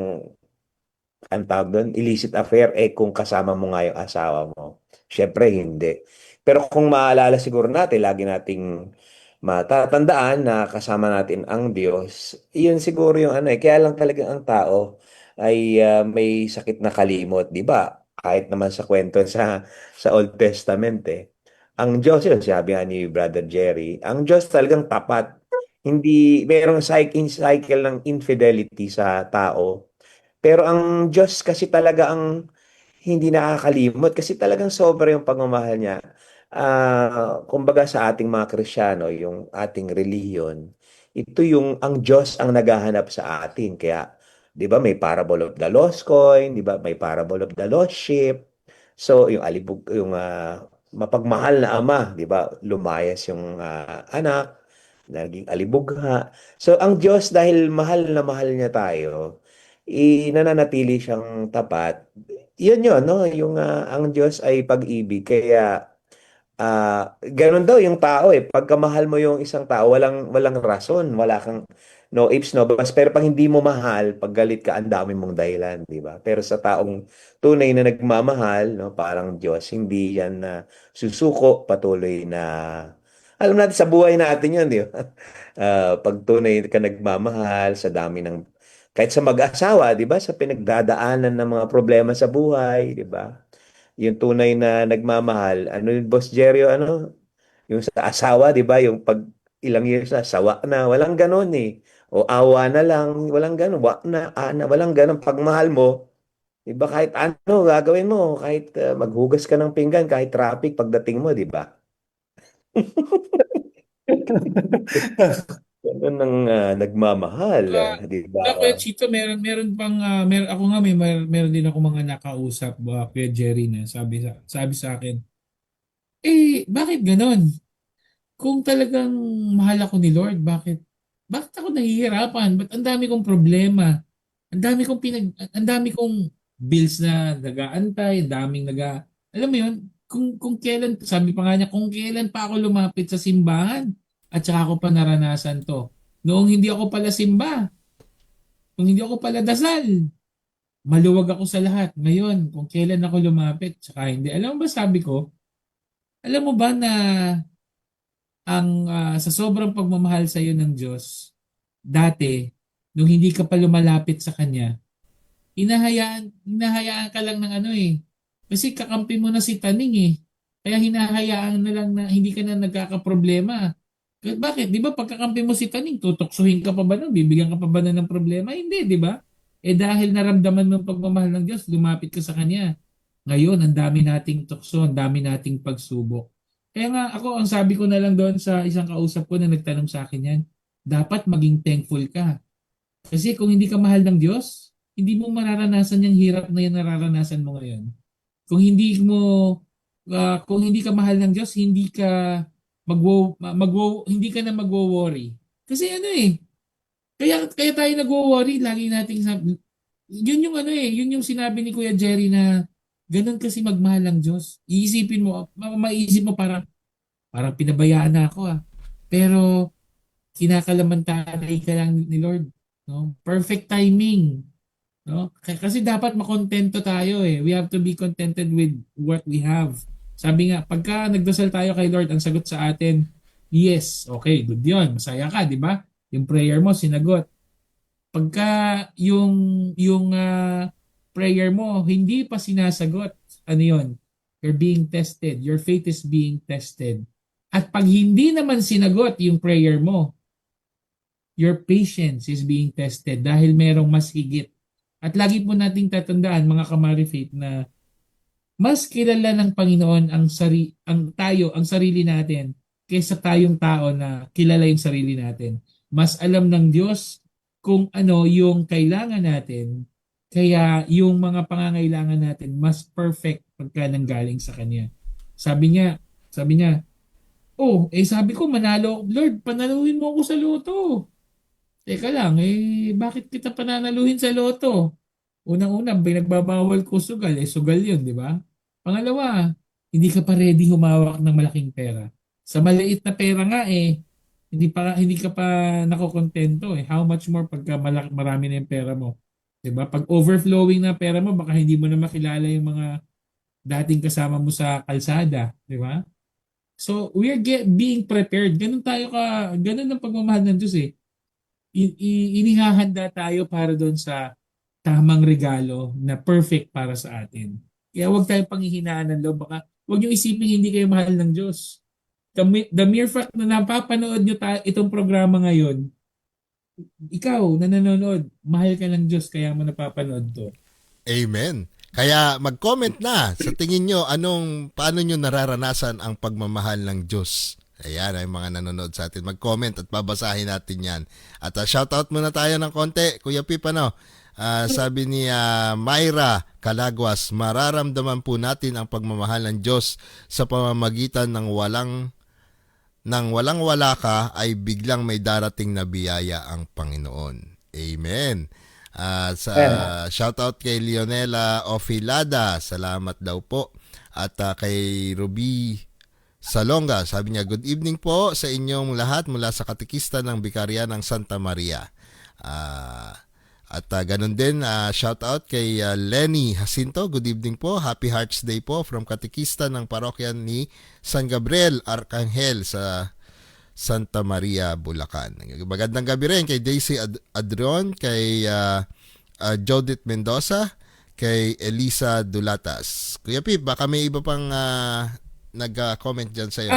ang tawag doon, illicit affair, kung kasama mo nga yung asawa mo? Syempre, hindi. Pero kung maalala siguro natin, lagi nating matatandaan na kasama natin ang Diyos, yun siguro yung ano eh. Kaya lang talaga ang tao ay may sakit na kalimot, di ba? Kahit naman sa kwento sa Old Testament eh. Ang Diyos, yun, sabi nga ni Brother Jerry, ang Diyos talagang tapat. Hindi, merong cycle ng infidelity sa tao. Pero ang Diyos kasi talaga ang hindi nakakalimot kasi talagang sobra yung pagmamahal niya. Kumbaga sa ating mga Kristiyano, yung ating relihiyon, ito yung ang Diyos ang naghahanap sa atin. Kaya, 'di ba, may parable of the lost coin, 'di ba? May parable of the lost sheep. So, yung mapagmahal na ama, 'di ba? Lumayas yung anak, naging alibugha. So, ang Diyos dahil mahal na mahal niya tayo, nananatili siyang tapat. Yun, no? Yung ang Diyos ay pag-ibig. Kaya ganun daw yung tao eh. Pagka mahal mo yung isang tao, walang rason, wala kang no ifs, no buts. Pero pag hindi mo mahal, pag galit ka, ang dami mong dahilan, di ba? Pero sa taong tunay na nagmamahal, no, parang Diyos, hindi yan na susuko, patuloy na alam natin sa buhay natin yun, di ba? Pag tunay ka nagmamahal, sa dami ng kahit sa mag-asawa, 'di ba, sa pinagdadaanan ng mga problema sa buhay, 'di ba? Yung tunay na nagmamahal, ano yung Boss Jerry, ano, yung sa asawa, 'di ba, yung pag ilang years na sawa na, walang ganoon eh. O awa na lang, walang ganoon, walang ganoon pagmahal mo. 'Di ba, kahit ano gagawin mo, kahit maghugas ka ng pinggan, kahit traffic pagdating mo, 'di ba? Ganun ang nagmamahal, di ba? Kuya Chito, meron pang ako nga meron din ako mga nakausap Kuya Jerry na sabi sa akin, bakit ganon? Kung talagang mahal ako ni Lord, bakit ako nahihirapan? Ba't ang dami kong problema? Ang dami kong bills na nag-aantay, alam mo yun, kung kailan, sabi pa nga niya, kung kailan pa ako lumapit sa simbahan at saka ako pa naranasan to. Noong hindi ako pala simba, Kung hindi ako pala dasal, maluwag ako sa lahat. Ngayon, kung kailan ako lumapit, tsaka hindi. Alam mo ba sabi ko, alam mo ba na sa sobrang pagmamahal sa iyo ng Diyos, dati, nung hindi ka pa lumalapit sa Kanya, hinahayaan ka lang ng ano eh. Kasi kakampi mo na si Taning eh. Kaya hinahayaan na lang na hindi ka na nagkakaproblema. Bakit? Di ba pagkakampi mo si Taning, tutuksuhin ka pa ba nun? Bibigyan ka pa ba nun ng problema? Hindi, di ba? Eh dahil naramdaman mo ang pagmamahal ng Diyos, lumapit ka sa Kanya. Ngayon, ang dami nating tukso, ang dami nating pagsubok. Kaya nga ako, ang sabi ko na lang doon sa isang kausap ko na nagtanong sa akin yan, dapat maging thankful ka. Kasi kung hindi ka mahal ng Diyos, hindi mo mararanasan yung hirap na yan nararanasan mo ngayon. Kung hindi ka mahal ng Diyos, hindi ka na magwo-worry. Kasi ano eh, kaya tayo nagwo-worry, lagi nating sabi, yun yung ano eh, yun yung sinabi ni Kuya Jerry na ganun kasi magmahal ng Diyos. Iisipin mo, maiisip mo parang pinabayaan na ako ah. Pero kinakalamantanay ka lang ni Lord. No? Perfect timing. No? Kasi dapat makontento tayo eh. We have to be contented with what we have. Sabi nga, pagka nagdasal tayo kay Lord, ang sagot sa atin, yes, okay, good yun. Masaya ka, di ba? Yung prayer mo, sinagot. Pagka yung prayer mo, hindi pa sinasagot, ano yun? You're being tested. Your faith is being tested. At pag hindi naman sinagot yung prayer mo, your patience is being tested dahil merong mas higit. At lagi po nating tatandaan, mga kamari faith, na mas kilala ng Panginoon ang sarili natin kaysa tayong tao na kilala yung sarili natin. Mas alam ng Diyos kung ano yung kailangan natin, kaya yung mga pangangailangan natin mas perfect pagka nanggaling sa Kanya. Sabi niya, sabi ko, manalo, Lord, panaluhin mo ako sa loto. Teka lang, bakit kita pananaluhin sa loto? Unang-una, pinagbabawal ko sugal. Sugal yun, di ba? Pangalawa, hindi ka pa ready humawak ng malaking pera. Sa maliit na pera nga hindi ka pa nakokontento eh. How much more pagka marami na yung pera mo? 'Di ba? Pag overflowing na pera mo, baka hindi mo na makilala yung mga dating kasama mo sa kalsada, 'di ba? So, we are being prepared. Ganun ang pagmamahal ng Diyos eh. Inihahanda tayo para doon sa tamang regalo na perfect para sa atin. Kaya huwag tayong panghihinaan ng loob. Baka huwag niyo isipin hindi kayo mahal ng Diyos. The mere fact na napapanood niyo itong programa ngayon, ikaw na nanonood, mahal ka ng Diyos kaya mo napapanood to. Amen. Kaya mag-comment na sa tingin nyo paano nyo nararanasan ang pagmamahal ng Diyos. Ayan ay mga nanonood sa atin. Mag-comment at babasahin natin yan. At shoutout muna tayo ng konti. Kuya Pip, sabi ni Myra Calagwas, mararamdaman po natin ang pagmamahal ng Diyos sa pamamagitan ng walang-wala ka ay biglang may darating na biyaya ang Panginoon. Amen. Shoutout kay Leonela Ofilada, salamat daw po. At kay Ruby Salonga, sabi niya, good evening po sa inyong lahat mula sa Katekista ng Bikarya ng Santa Maria. At ganun din, shoutout kay Lenny Jacinto, good evening po, Happy Hearts Day po from Katekista ng Parokya ni San Gabriel Arcangel sa Santa Maria, Bulacan. Magandang gabi rin kay Daisy Adron, kay Jodith Mendoza, kay Elisa Dulatas. Kuya Pip, baka may iba pang nag-comment dyan sa'yo.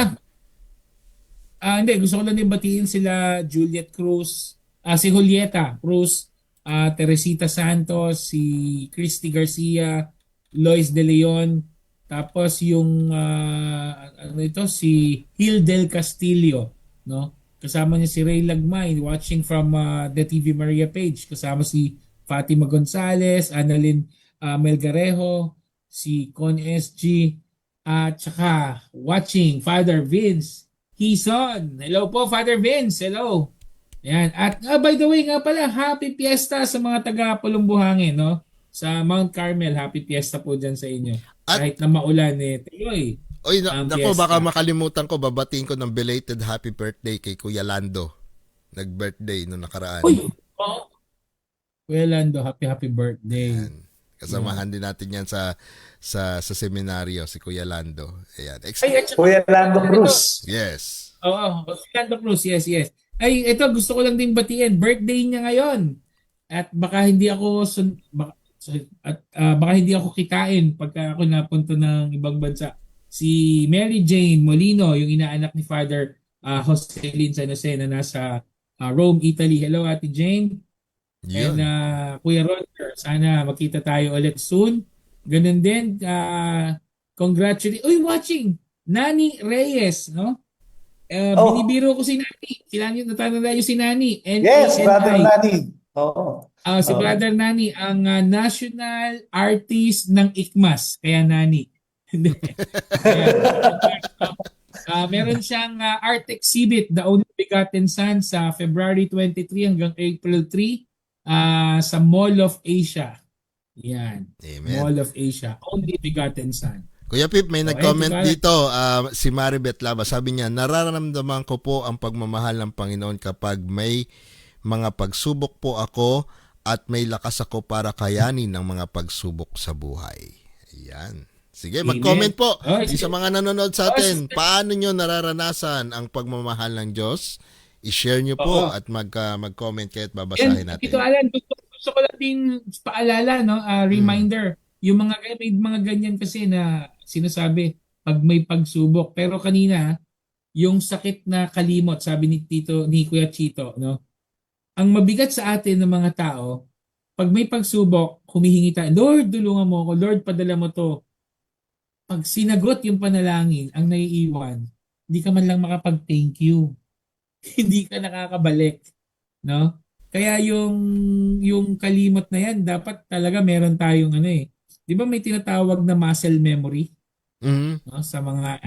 Hindi, gusto ko lang din batiin sila Juliet Cruz, si Julieta Cruz, Teresita Santos, si Christy Garcia, Lois De Leon, tapos yung si Hildel Castillo, no? Kasama niya si Ray Lagmay watching from the TV Maria page. Kasama si Fatima Gonzalez, Annalyn Melgarejo, si Con SG, at saka watching Father Vince Hison. Hello po, Father Vince. Hello. Ayan. At by the way nga pala, happy fiesta sa mga taga Pulumbuhangin, no? Sa Mount Carmel, happy fiesta po dyan sa inyo. Kahit na maulan Tayoy. Oy, baka makalimutan ko, babatiin ko ng belated happy birthday kay Kuya Lando. Nag-birthday noong nakaraan. Uy, Kuya Lando, happy birthday. Yan. Kasamahan din natin yan sa seminaryo, si Kuya Lando. Ayan. Ay, at saka, Kuya Lando ito, Cruz. Yes. oo, si Lando Cruz, yes. Ay, ito, gusto ko lang din batiin. Birthday niya ngayon. At baka hindi ako baka hindi ako kitain pagka ako napunta ng ibang bansa. Si Mary Jane Molino, yung inaanak ni Father Joselin San Jose na nasa Rome, Italy. Hello, Ate Jane. And Yun. Kuya Roger, sana makita tayo ulit soon. Ganun din, watching Nani Reyes, no? Oh. Binibiro ko si Nani. Natatanda niyo si Nani. Yes, Brother N-A-N-I. Nani. Oo. Si Oo. Brother Nani, ang national artist ng ICMAS. Kaya Nani. Hindi. Meron siyang art exhibit, The Only Begotten Son, sa February 23 hanggang April 3 sa Mall of Asia. Yan. Amen. Mall of Asia. Only Begotten Son. Kuya Pip, may nag-comment ito, dito, si Maribeth Lava. Sabi niya, nararamdaman ko po ang pagmamahal ng Panginoon kapag may mga pagsubok po ako at may lakas ako para kayanin ng mga pagsubok sa buhay. Ayan. Sige, mag-comment po sa mga nanonood sa atin. Paano nyo nararanasan ang pagmamahal ng Diyos? I-share nyo po at mag-comment kayo at babasahin natin. Ito, Alan, gusto ko lang din paalala, no? Reminder. Yung may mga ganyan kasi na sinasabi pag may pagsubok. Pero kanina, yung sakit na kalimot, sabi ni Kuya Chito, no? Ang mabigat sa atin ng mga tao, pag may pagsubok, humihingi tayo, Lord, tulungan mo ako. Lord, padala mo to. Pag sinagot yung panalangin, ang naiiwan, hindi ka man lang makapag-thank you. Hindi ka nakakabalik. No? Kaya yung kalimot na yan, dapat talaga meron tayong di ba may tinatawag na muscle memory? Mm-hmm. No? Sa mga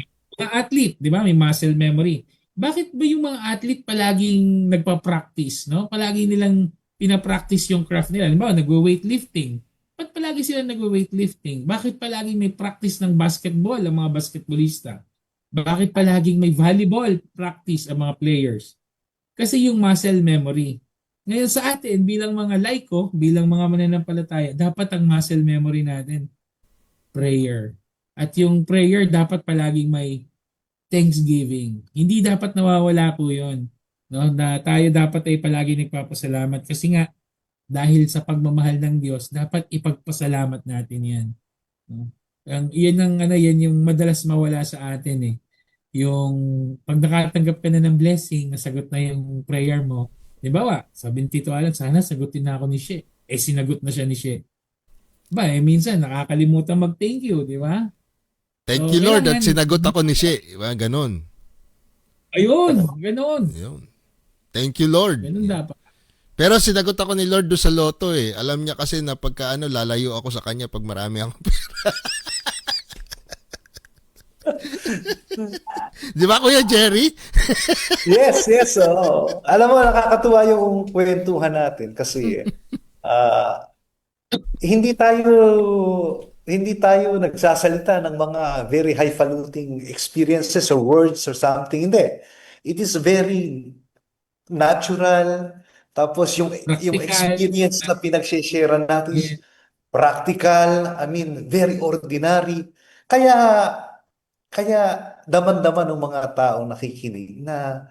athlete, di ba may muscle memory. Bakit ba yung mga athlete palaging nagpa-practice? No? Palagi nilang pinapractice yung craft nila. Diba, nagwe-weightlifting. Ba't palagi sila nagwe-weightlifting? Bakit palaging may practice ng basketball ang mga basketballista? Bakit palaging may volleyball practice ang mga players? Kasi yung muscle memory. Ngayon sa atin, bilang mga laiko, bilang mga mananampalataya, dapat ang muscle memory natin, prayer. At yung prayer, dapat palaging may thanksgiving. Hindi dapat nawawala po yun. No? Na tayo dapat ay palagi nagpapasalamat. Kasi nga, dahil sa pagmamahal ng Diyos, dapat ipagpasalamat natin yan. No? Yan yung madalas mawala sa atin eh. Yung pag nakatanggap ka na ng blessing, nasagot na yung prayer mo, di ba sabi ni Tito Alan, sana sagutin na ako ni She. Sinagot na siya ni She. Minsan nakakalimutan mag-thank you, di ba? Thank you Lord at sinagot ako ni She. Diba? Ganon. Ayun, ganon. Ayun. Thank you Lord. Ganon dapat. Pero sinagot ako ni Lord doon sa loto eh. Alam niya kasi na pagka lalayo ako sa kanya pag marami akong pera. Di ba Kuya Jerry? Yes. Oo. Alam mo, nakakatuwa yung kwentuhan natin kasi hindi tayo nagsasalita ng mga very highfalutin experiences or words or something. Hindi. It is very natural. Tapos yung experience na pinag-share natin is practical, very ordinary. Kaya daman-daman ng mga taong nakikinig na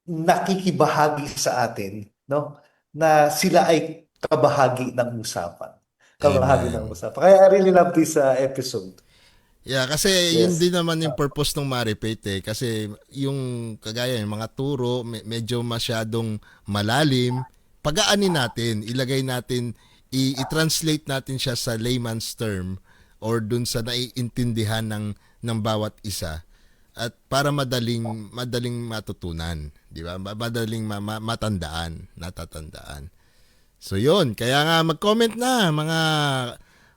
nakikibahagi sa atin, no? Na sila ay kabahagi ng usapan. Kaya I really love this episode. Yeah, kasi yun din naman yung purpose ng Maripate kasi yung kagaya yung mga turo medyo masyadong malalim, pagaanin natin, ilagay natin, i-translate natin siya sa layman's term or dun sa naiintindihan ng bawat isa at para madaling matutunan, di ba? Madaling natatandaan. So yun, kaya nga mag-comment na mga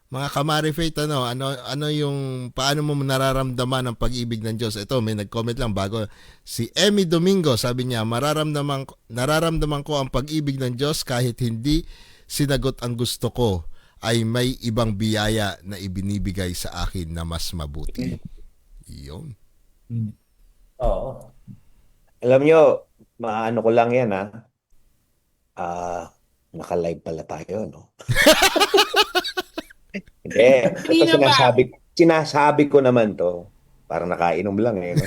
Kamarifate, ano yung paano mo nararamdaman ang pag-ibig ng Diyos? Ito, may nag-comment lang bago. Si Emmy Domingo, sabi niya, nararamdaman ko ang pag-ibig ng Diyos kahit hindi sinagot ang gusto ko, ay may ibang biyaya na ibinibigay sa akin na mas mabuti. Iyon. Oo. Alam nyo, maano ko lang yan Naka-live pala tayo, no? Hindi. Ito Kanina pa. sinasabi ko naman to. Parang nakainom lang eh, no?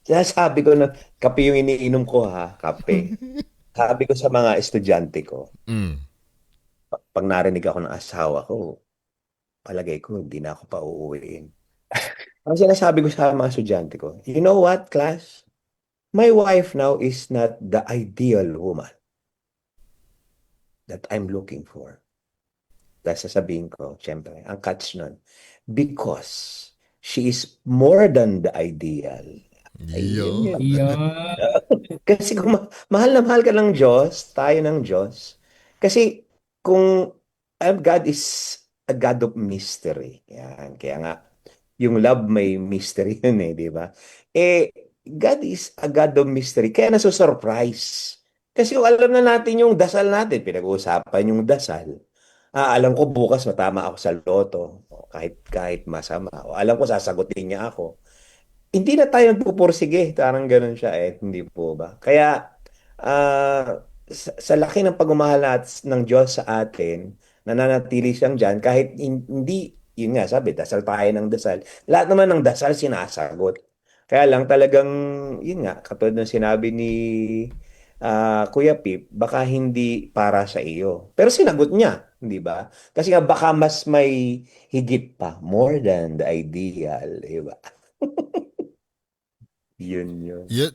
Sinasabi ko na kape yung iniinom ko ha, kape. Sabi ko sa mga estudyante ko, Mm. pag narinig ako ng asawa ko, palagay ko hindi na ako pa uuwiin. Ang sinasabi ko sa mga estudyante ko, you know what, class? My wife now is not the ideal woman that I'm looking for. Dahil sasabihin ko, syempre, ang catch nun, because she is more than the ideal. Ayun Yo. yun. Yun. Kasi kung mahal na mahal ka ng Diyos, tayo ng Diyos. Kasi kung God is a God of mystery. Yan. Kaya nga, yung love may mystery yun eh, di ba? Eh, God is a God of mystery. Kaya nasusurprise. Kasi kung alam na natin yung dasal natin, pinag-uusapan yung dasal, alam ko bukas matama ako sa loto, o kahit masama. O alam ko sasagutin niya ako. Hindi na tayo nagpupursige. Parang ganun siya eh. Hindi po ba? Kaya, sa laki ng pagmamahal ng Diyos sa atin, nananatili siyang dyan, kahit hindi, yun nga, sabi, dasal tayo ng dasal. Lahat naman ng dasal sinasagot. Kaya lang talagang, yun nga, katulad ng sinabi ni Kuya Pip, baka hindi para sa iyo. Pero sinagot niya, di ba? Kasi nga baka mas may higit pa, more than the ideal, di ba? Yun yun. Yun.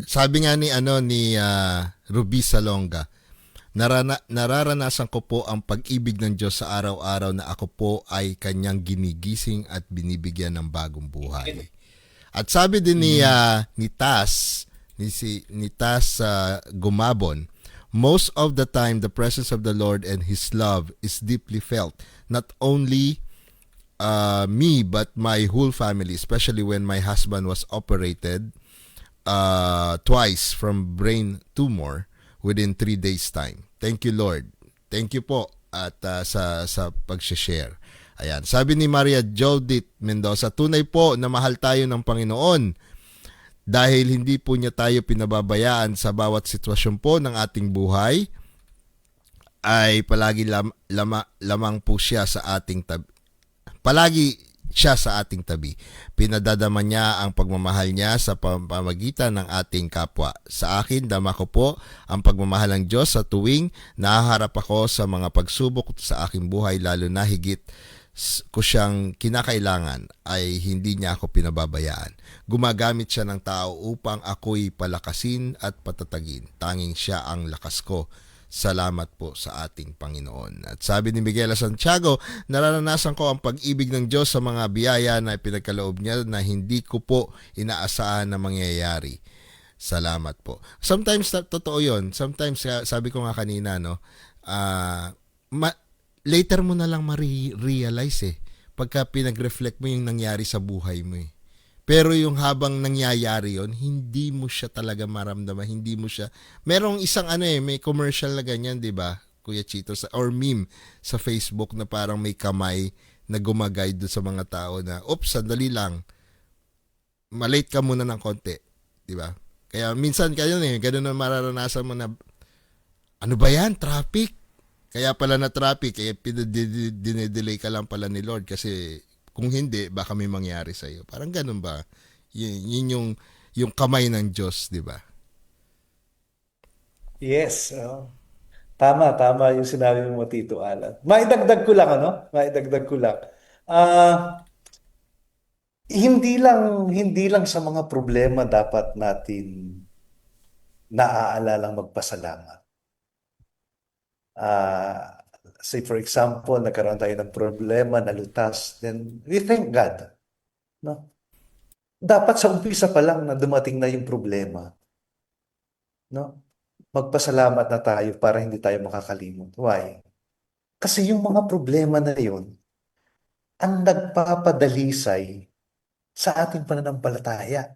Sabi nga ni Ruby Salonga, nararanasan ko po ang pag-ibig ng Diyos sa araw-araw na ako po ay kanyang ginigising at binibigyan ng bagong buhay. At sabi din ni Tas Gumabon, most of the time the presence of the Lord and His love is deeply felt, not only me but my whole family, especially when my husband was operated twice from brain tumor within 3 days time. Thank you, Lord. Thank you po at sa pag-share. Ayan. Sabi ni Maria Jodith Mendoza, tunay po na mahal tayo ng Panginoon dahil hindi po niya tayo pinababayaan sa bawat sitwasyon po ng ating buhay, ay palagi lamang po siya sa ating tabi. Palagi siya sa ating tabi. Pinadadama niya ang pagmamahal niya sa pamamagitan ng ating kapwa. Sa akin, dama ko po ang pagmamahal ng Diyos sa tuwing nahaharap ako sa mga pagsubok sa aking buhay, lalo na higit ko siyang kinakailangan ay hindi niya ako pinababayaan. Gumagamit siya ng tao upang ako'y palakasin at patatagin. Tanging siya ang lakas ko. Salamat po sa ating Panginoon. At sabi ni Miguel Santiago, nararanasan ko ang pag-ibig ng Diyos sa mga biyaya na pinagkaloob niya na hindi ko po inaasahan na mangyayari. Salamat po. Sometimes totoo 'yon. Sometimes sabi ko nga kanina later mo na lang ma-realize pagka pinag-reflect mo yung nangyari sa buhay mo eh. Pero yung habang nangyayari yon, hindi mo siya talaga maramdaman, hindi mo siya. Merong isang may commercial na ganyan, 'di ba? Kuya Chito or meme sa Facebook na parang may kamay na gumaguide doon sa mga tao na, oops, sandali lang. Malate ka muna ng konti, 'di ba? Kaya minsan ganun na mararanasan mo na, ano ba yan? Traffic. Kaya pala na traffic, kaya dinedelay ka lang pala ni Lord kasi kung hindi, baka may mangyari sa iyo. Parang ganun ba? Yun yung kamay ng Diyos, di ba? Yes. Tama yung sinabi mo, Tito Alan. Maidagdag ko lang, Maidagdag ko lang. Hindi lang sa mga problema dapat natin naaalalang magpasalamat. Say for example, nagkaroon tayo ng problema, nalutas, then we thank God. No? Dapat sa umpisa pa lang na dumating na yung problema, no? Magpasalamat na tayo para hindi tayo makakalimot. Why? Kasi yung mga problema na yun, ang nagpapadalisay sa ating pananampalataya.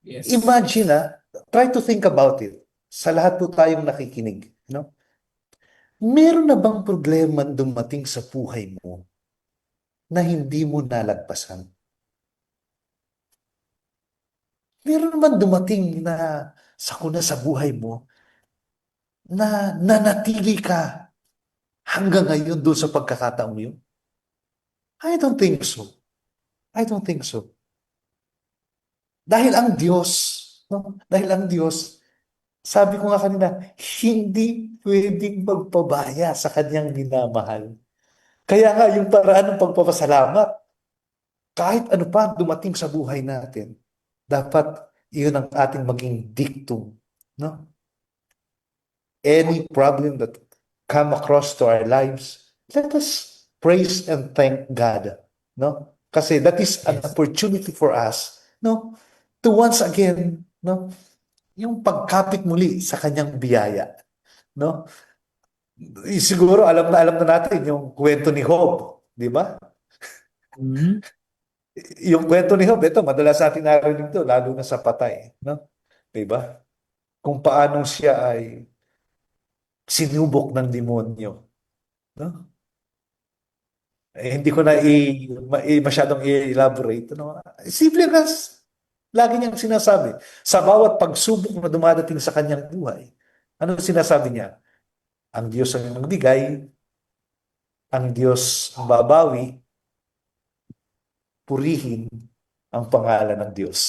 Yes. Imagine, try to think about it. Sa lahat po tayong nakikinig, no? Meron na bang problema dumating sa buhay mo na hindi mo nalagpasan? Meron naman dumating na sakuna sa buhay mo na nanatili ka hanggang ngayon doon sa pagkakataong yun? I don't think so. I don't think so. Dahil ang Diyos, no? Dahil ang Diyos, sabi ko nga kanina, hindi pwedeng magpabaya sa kanyang minamahal. Kaya nga yung paraan ng pagpapasalamat, kahit ano pa dumating sa buhay natin, dapat iyon ang ating maging dictum. No? Any problem that come across to our lives, let us praise and thank God. No? Kasi that is an opportunity for us, no, to once again, no, yung pagkapit muli sa kanyang biyaya. No? Siguro alam na natin yung kwento ni Job, di ba? Mhm. Yung kwento ni Job, ito, madalas natin narinig to, lalo na sa patay. No? Di ba? Kung paanong siya ay sinubok ng demonyo. No? Hindi ko na masyadong i-elaborate. No? Simple as lagi niyang sinasabi. Sa bawat pagsubok na dumadating sa kanyang buhay, ano sinasabi niya? Ang Diyos ang magbigay, ang Diyos ang babawi, purihin ang pangalan ng Diyos.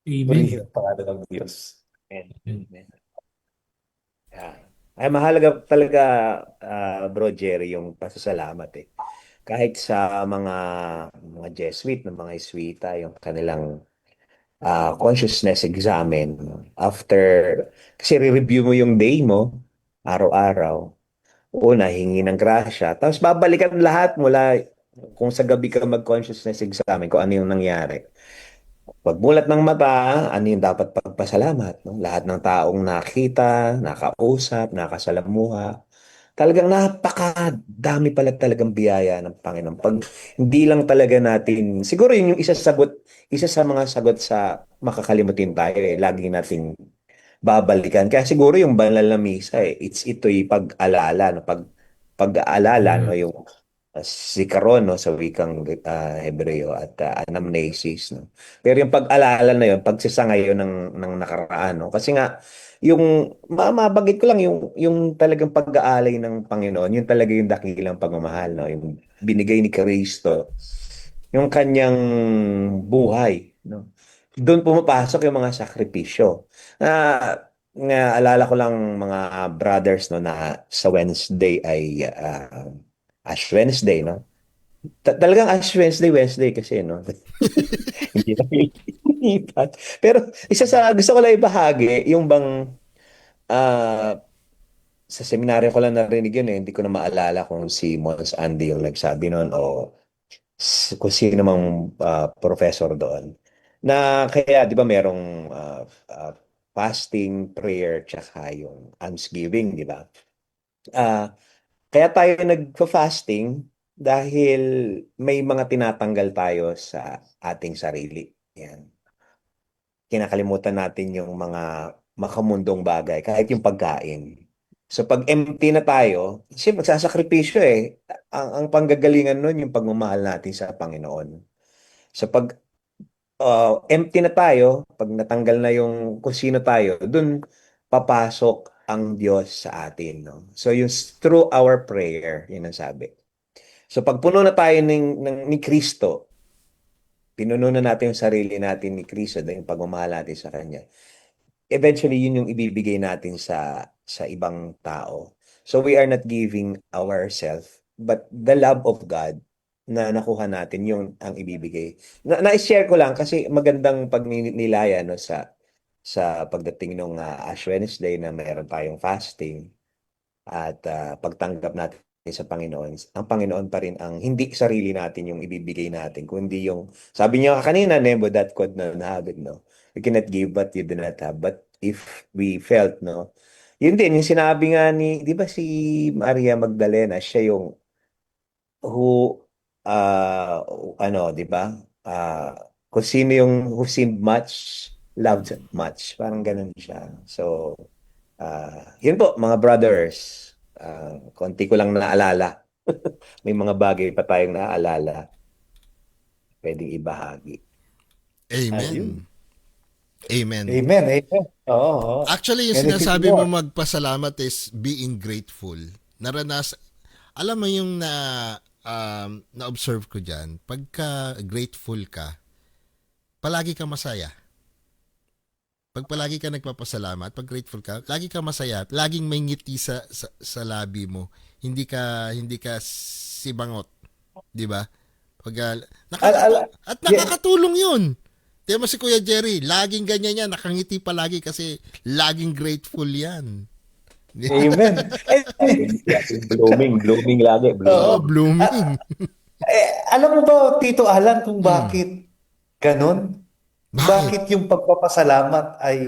Amen. Purihin ang pangalan ng Diyos. Amen. Yeah. Ay, mahalaga talaga, Bro Jerry, yung pasasalamat eh. Kahit sa mga Jesuit, ng mga Jesuita, yung kanilang consciousness examine, after, kasi re-review mo yung day mo, araw-araw, una, hingi ng grasya, tapos babalikan lahat mula kung sa gabi ka mag-consciousness examine, kung ano yung nangyari. Pagmulat ng mata, ano yung dapat pagpasalamat? No? Lahat ng taong nakita, nakausap, nakasalamuha. Talagang napakadami pala talagang biyaya ng Panginoon. Pag hindi lang talaga natin, siguro yun yung isa sa mga sagot sa makakalimutin tayo eh. Lagi nating babalikan. Kaya siguro yung banal na misa eh, ito'y pag-alala, no? Pag-aalala, no? Yung zikaron, no? Sa wikang Hebreo at anamnesis, no? Pero yung pag-alala na yun, pagsisangay yun ng nakaraan, no? Kasi nga, yung, mabagit ko lang, yung talagang pag-aalay ng Panginoon, yun talaga yung dakilang pagmamahal, no? Yung binigay ni Kristo, yung kanyang buhay, no? Doon pumapasok yung mga sakripisyo. Alala ko lang mga brothers no na sa Wednesday ay Ash Wednesday no. Talagang Ash Wednesday kasi no. Hindi na nilipat. Pero isa sa gusto ko lang ibahagi yung bang ah, sa seminaryo ko lang narinig yun eh. Hindi ko na maalala kung si Mons Andy yung nagsabi noon o kung sino mang professor doon. Na kaya 'di ba merong fasting, prayer, tsaka yung almsgiving, 'di ba? Ah, kaya tayo nagfa-fasting dahil may mga tinatanggal tayo sa ating sarili. Yan. Kinakalimutan natin yung mga makamundong bagay, kahit yung pagkain. So pag empty na tayo, siyempre magsasakripisyo eh. Ang panggagalingan nun yung pagmamahal natin sa Panginoon. So pag empty na tayo, pag natanggal na yung kung sino tayo, dun papasok ang Diyos sa atin. No? So yung through our prayer, yun ang sabi. So pag puno na tayo ni Kristo, pinuno na natin yung sarili natin ni Kristo, yung pagmamahal natin sa Kanya. Eventually, yun yung ibibigay natin sa ibang tao. So we are not giving ourselves, but the love of God na nakuha natin yung ang ibibigay. Na-share ko lang kasi magandang pagninilaya no sa pagdating ng Ash Wednesday na mayroon tayong fasting at pagtanggap natin sa Panginoon. Ang Panginoon pa rin ang hindi sarili natin yung ibibigay natin, kundi yung sabi niya kanina, Nebo that could not have it, no? You cannot give what you do not have. But if we felt, no? Yun din, yung sinabi nga ni, di ba si Maria Magdalena, siya yung who, ano, di ba? Kung sino yung who sinned much, loved much. Parang ganun siya. So, yun po, mga brothers. Konti ko lang naalala. May mga bagay pa tayong naaalala. Pwedeng ibahagi. Amen. Amen. Amen, amen. Oo, oo. Actually, yung Anything sinasabi mo more? magpasalamat is being grateful. Alam mo yung na-observe ko dyan, pagka grateful ka, palagi ka masaya. Pag palagi ka nagpapasalamat, pag grateful ka, lagi ka masaya, laging may ngiti sa labi mo. Hindi ka sibangot, 'di ba? Pag Al- al- at yeah, nakakatulong 'yun. Tiyan mo si Kuya Jerry, laging ganyan yan, nakangiti palagi kasi laging grateful yan. amen. Blooming lagi, Oo. Oh, blooming. blooming. Alam mo ba, Tito Alan, kung Mm. bakit ganun? Bakit? Bakit yung pagpapasalamat ay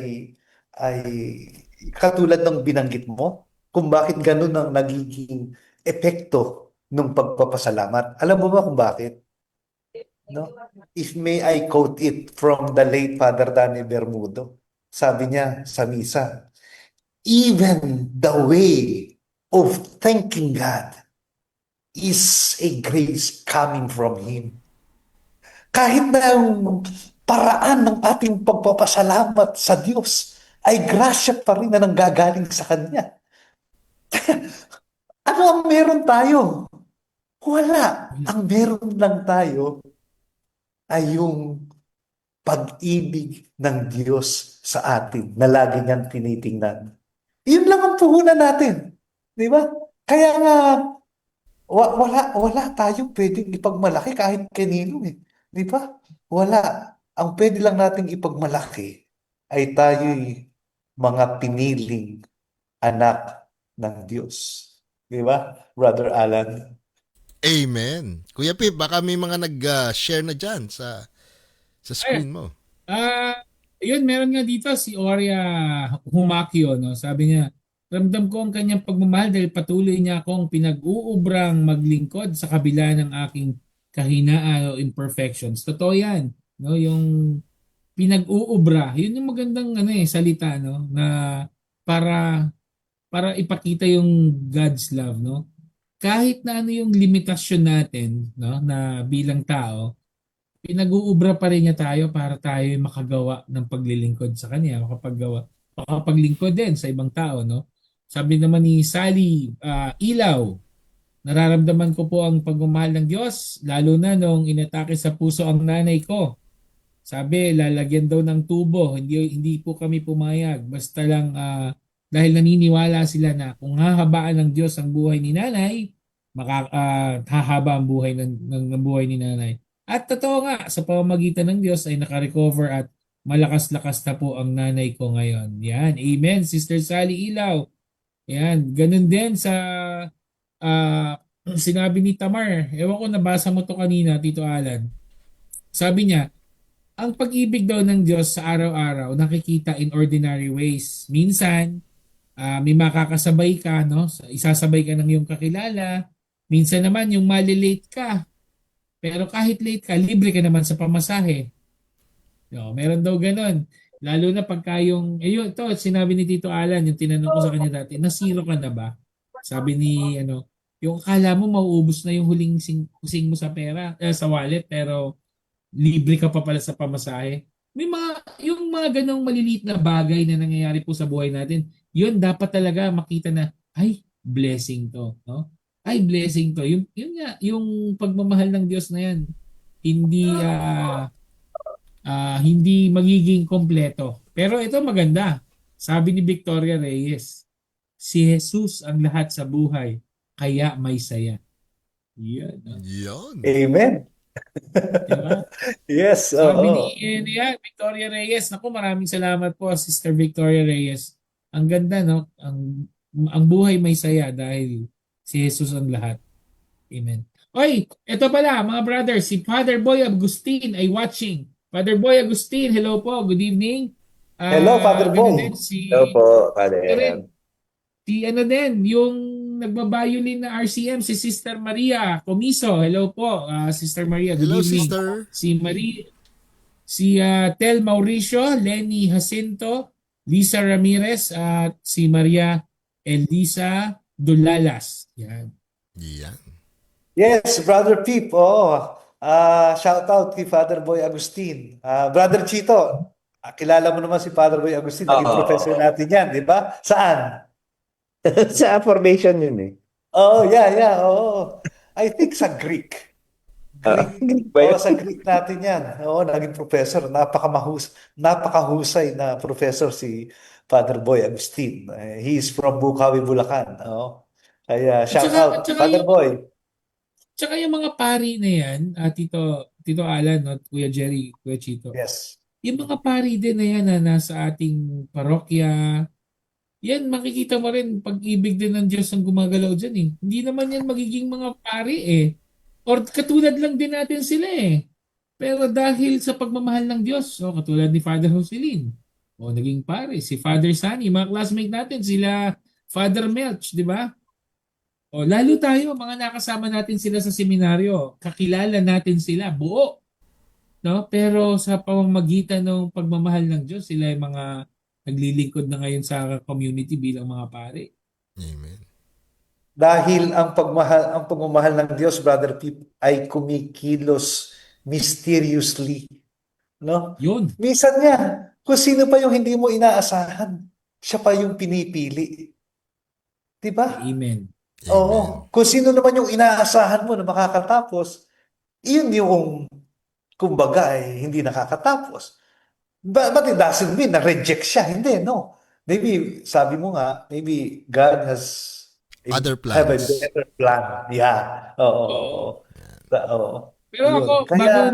katulad ng binanggit mo? Kung bakit ganun ang nagiging epekto ng pagpapasalamat? Alam mo ba kung bakit? No? If may I quote it from the late Father Danny Bermudo. Sabi niya sa misa, even the way of thanking God is a grace coming from Him. Kahit na yung paraan ng ating pagpapasalamat sa Diyos ay grasya pa rin na nanggagaling sa Kanya. Ano ang meron tayo? Wala. Ang meron lang tayo ay yung pag-ibig ng Diyos sa atin na lagi niyang tinitingnan. Yun lang ang puhunan natin. Di ba? Kaya nga, wala tayong pwedeng ipagmalaki kahit kanino eh. Di ba? Wala. Ang pwede lang nating ipagmalaki ay tayo'y mga piniling anak ng Diyos. Di ba, Brother Alan? Amen. Kuya Pip, baka may mga nag-share na dyan sa Ay, screen mo. yun, meron nga dito si Oria Humakio, no? Sabi niya, ramdam ko ang kanyang pagmamahal dahil patuloy niya akong pinag-uubrang maglingkod sa kabila ng aking kahinaan o imperfections. Totoo yan, no? Yung pinag-uubra, yun yung magandang salita, no? Na para para ipakita yung God's love, no? Kahit na ano yung limitasyon natin, no, na bilang tao, pinag-uubra pa rin niya tayo para tayo makagawa ng paglilingkod sa kanya, makapaglingkod din sa ibang tao, no? Sabi naman ni Sally Ilaw, nararamdaman ko po ang pagmamahal ng Diyos, lalo na nung inatake sa puso ang nanay ko. Sabi, lalagyan daw ng tubo, hindi po kami pumayag, basta lang dahil naniniwala sila na kung hahabaan ng Diyos ang buhay ni nanay, hahaba ang buhay ng buhay ni nanay. At totoo nga, sa pamamagitan ng Diyos ay nakarecover at malakas-lakas na po ang nanay ko ngayon. Yan, amen, Sister Sally Ilaw. Yan, ganun din sa ah, sinabi ni Tamar. Ewan ko, nabasa mo to kanina, Tito Alan. Sabi niya, ang pag-ibig daw ng Diyos sa araw-araw nakikita in ordinary ways. Minsan, may makakasabay ka, no? Isasabay ka ng iyong kakilala. Minsan naman, yung malilate ka. Pero kahit late ka, libre ka naman sa pamasahe. No, meron daw ganun. Lalo na pagka yung, yun, ito, sinabi ni Tito Alan, yung tinanong ko sa kanya dati, nasiro ka na ba? Sabi ni, yung akala mo mauubos na yung huling kusing mo sa pera, sa wallet, pero libre ka pa pala sa pamasahe. May yung mga ganong maliliit na bagay na nangyayari po sa buhay natin, yun dapat talaga makita na, ay, blessing to, no? Ay, blessing to. Yun nga, yung pagmamahal ng Diyos na yan, hindi hindi magiging kompleto. Pero ito maganda. Sabi ni Victoria Reyes, si Jesus ang lahat sa buhay, kaya may saya. Yan. No? Yan. Amen. Diba? Yes, Sabi ni oo. Victoria Reyes, naku, maraming salamat po, Sister Victoria Reyes. Ang ganda, no? Ang buhay may saya dahil si Jesus ang lahat. Amen. Oy, ito pala, mga brothers, si Father Boy Agustin ay watching. Father Boy Agustin, hello po, good evening. Hello, Father Ganun Boy. din, Hello po, Father. ito rin, din, yung nagbabayolin na RCM, si Sister Maria Comiso. Hello po, Sister Maria, good Hello, evening. sister. Si Maria, si Tel Mauricio, Lenny Jacinto, Lisa Ramirez, at si Maria Elisa Dulalas. Yan. Yan. Yes, Brother Pip. Oo. Shout out kay Father Boy Agustin. Brother Chito, Kilala mo naman si Father Boy Agustin, naging professor Oo. natin yan, di ba? Saan? Sa formation yun eh. Oh, yeah, yeah, oo. I think sa Greek. Greek. Greek ba Oo, yun? sa Greek natin yan. Oo, naging professor. Napakahusay na professor si Father Boy Agustin. He is from Bukawi, Bulacan. Oo. Kaya At shout saka, out, at saka Father yung, Boy. tsaka yung mga pari na yan, Tito Alan, no, Kuya Jerry, Kuya Chito. Yes. Yung mga pari din na yan na nasa ating parokya, yan makikita mo rin pag-ibig din ng Diyos ang gumagalaw dyan eh. Hindi naman yan magiging mga pari eh. Or katulad lang din natin sila eh. Pero dahil sa pagmamahal ng Diyos, katulad ni Father Joselin, naging pare, si Father Sunny, mga classmate natin, sila Father Melch, di ba? Lalo tayo, mga nakasama natin sila sa seminaryo, kakilala natin sila, buo. No? Pero sa pamamagitan ng pagmamahal ng Diyos, sila ay mga naglilingkod na ngayon sa community bilang mga pare. Amen. Dahil ang pagmamahal ng Diyos, Brother Pip, ay kumikilos mysteriously. No? Yun. Minsan nga, kung sino pa yung hindi mo inaasahan, siya pa yung pinipili. Di ba? Amen. Oo. Amen. Kung sino naman yung inaasahan mo na makakatapos, iyon yung, kumbaga, hindi nakakatapos. But it doesn't mean na reject siya. Hindi, no. Maybe, sabi mo nga, maybe God has Other have a plans. better plan. Yeah. Oo. Oo. Oo. Oo. Pero Yun. ako, Kaya,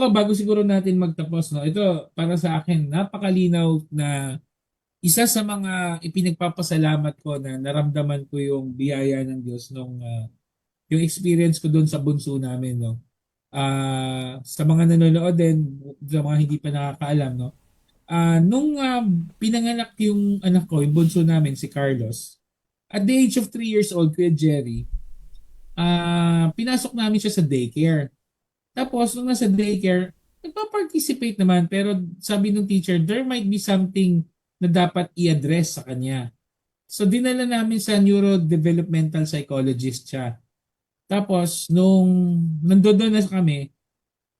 bago siguro natin magtapos, no? Ito, para sa akin, napakalinaw na isa sa mga ipinagpapasalamat ko na naramdaman ko yung biyaya ng Diyos nung yung experience ko doon sa bunso namin, no. Sa mga nanonood din, sa mga hindi pa nakakaalam, no. Nung pinanganak yung anak ko, yung bunso namin si Carlos, at the age of 3 years old, Kuya Jerry, pinasok namin siya sa daycare. Tapos nung nasa daycare, nagpa-participate naman pero sabi ng teacher, there might be something na dapat i-address sa kanya. So dinala namin sa neurodevelopmental psychologist siya. Tapos nung nandoon na kami,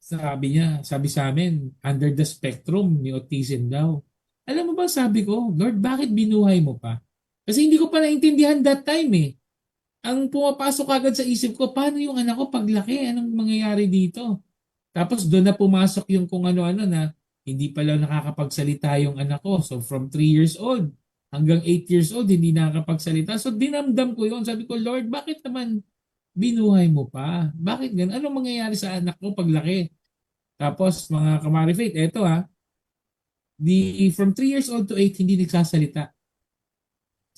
sabi sa amin, under the spectrum, may autism daw. Alam mo ba, sabi ko, Lord, bakit binuhay mo pa? Kasi hindi ko pa naintindihan that time eh. Ang pumapasok agad sa isip ko, paano yung anak ko paglaki? Anong mangyayari dito? Tapos doon na pumasok yung kung ano-ano na hindi pala nakakapagsalita yung anak ko. So from 3 years old hanggang 8 years old, hindi nakakapagsalita. So dinamdam ko yun. Sabi ko, Lord, bakit naman binuhay mo pa? Bakit ganun? Anong mangyayari sa anak ko paglaki? Tapos mga kamari faith, eto from 3 years old to 8, hindi nagsasalita.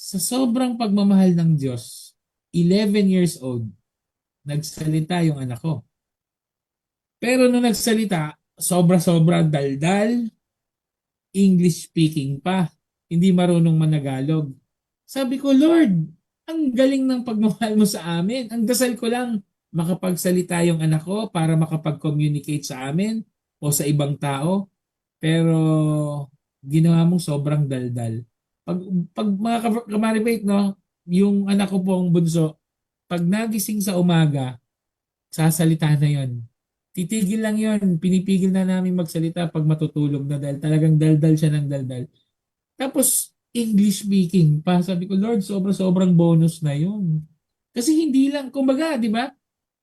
Sa sobrang pagmamahal ng Diyos, 11 years old, nagsalita yung anak ko. Pero nung nagsalita, sobra-sobra daldal, English speaking pa, hindi marunong managalog. Sabi ko, Lord, ang galing ng pagmamahal mo sa amin. Ang dasal ko lang, makapagsalita yung anak ko para makapag-communicate sa amin o sa ibang tao. Pero ginawa mong sobrang daldal. Pag mga kamaribate, no, yung anak ko pong bunso, pag nagising sa umaga, sasalita na yon. Titigil lang yon, pinipigil na namin magsalita pag matutulog na dahil talagang daldal siya ng daldal. Tapos English speaking pa, sabi ko, Lord, sobrang bonus na yon. Kasi hindi lang, kumbaga, di ba?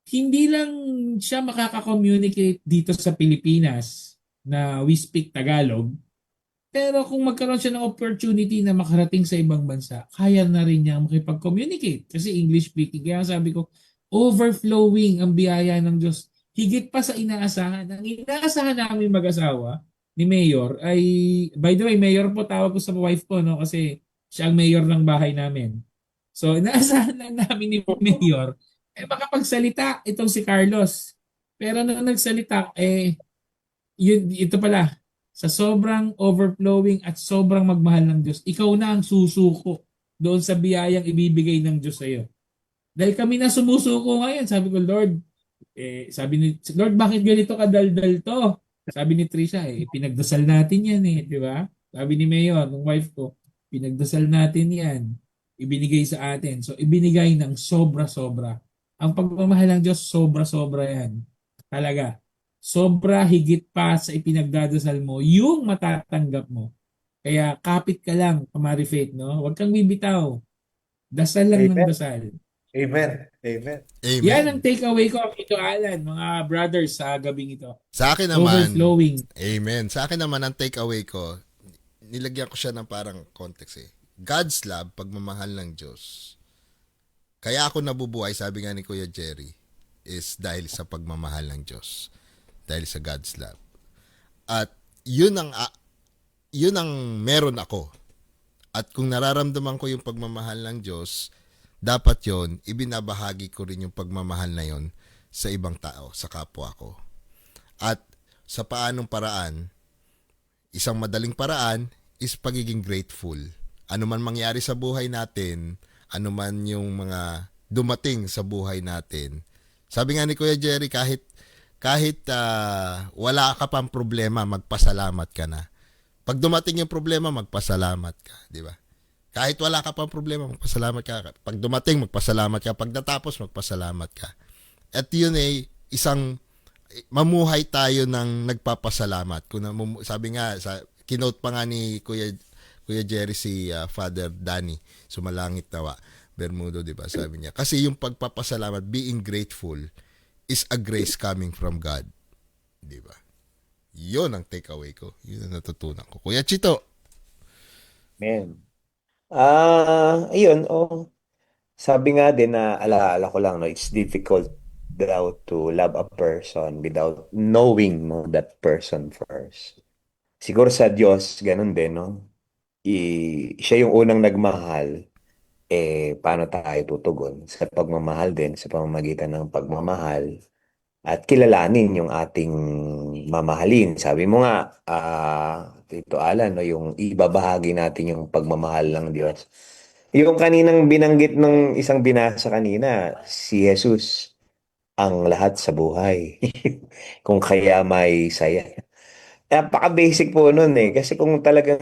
Hindi lang siya makaka-communicate dito sa Pilipinas na we speak Tagalog. Pero kung magkaroon siya ng opportunity na makarating sa ibang bansa, kaya na rin niya makipag-communicate kasi English speaking. Kaya sabi ko, overflowing ang biyaya ng Diyos. Higit pa sa inaasahan. Ang inaasahan namin mag-asawa ni Mayor ay, by the way, Mayor po tawag ko sa wife ko, no? Kasi siya ang mayor ng bahay namin. So, inaasahan lang namin ni Mayor, makapagsalita itong si Carlos. Pero nung nagsalita, ito pala, sa sobrang overflowing at sobrang magmahal ng Diyos, ikaw na ang susuko doon sa biyayang ibibigay ng Diyos sa iyo. Dahil kami na sumusuko ngayon, sabi ko, Lord, sabi ni Lord, bakit ganito kadaldal to? Sabi ni Trisha, pinagdasal natin yan di ba? Sabi ni Mayor, ng wife ko, pinagdasal natin yan. Ibinigay sa atin. So, ibinigay ng sobra-sobra. Ang pagmamahal ng Diyos, sobra-sobra yan. Talaga. sobra higit pa sa ipinagdadasal mo, yung matatanggap mo. Kaya kapit ka lang, Pamari Faith, no? Huwag kang bibitaw. Dasal lang ng Amen. dasal. Amen. Amen. Yan ang Amen. takeaway ko, Tito Alan, mga brothers sa gabing ito. Sa akin naman, Overflowing. amen. Sa akin naman, ang takeaway ko, nilagyan ko siya ng parang context eh. God's love, pagmamahal ng Diyos. Kaya ako nabubuhay, sabi nga ni Kuya Jerry, is dahil sa pagmamahal ng Diyos. Dahil sa God's love. At yun ang meron ako. At kung nararamdaman ko yung pagmamahal ng Diyos, dapat yon ibinabahagi ko rin yung pagmamahal na yon sa ibang tao, sa kapwa ko. At sa paanong paraan, isang madaling paraan is pagiging grateful. Ano man mangyari sa buhay natin, ano man yung mga dumating sa buhay natin. Sabi nga ni Kuya Jerry, kahit wala ka pang problema, magpasalamat ka na. Pag dumating yung problema, magpasalamat ka, di ba? Kahit wala ka pang problema, magpasalamat ka. Pag dumating, magpasalamat ka. Pag natapos, magpasalamat ka. At yun mamuhay tayo ng nagpapasalamat. Sabi nga, kinote pa nga ni Kuya Jerry si Father Danny, sumalangit nawa, Bermudo, di ba? Sabi niya, kasi yung pagpapasalamat, being grateful, is a grace coming from God. Di ba? Yun ang takeaway ko. Yun ang natutunan ko. Kuya Chito. Man. Ayun, sabi nga din na alaala ko lang, no, it's difficult daw to love a person without knowing mo that person first. Siguro sa Diyos, ganun din, no? Siya yung unang nagmahal, paano tayo tutugon? Sa pagmamahal din, sa pamamagitan ng pagmamahal, at kilalanin yung ating mamahalin. Sabi mo nga, Tito Alan, no, yung ibabahagi natin yung pagmamahal ng Diyos. Yung kaninang binanggit ng isang binasa kanina, si Jesus ang lahat sa buhay. Kung kaya may saya. Napaka-basic po nun eh. Kasi kung talagang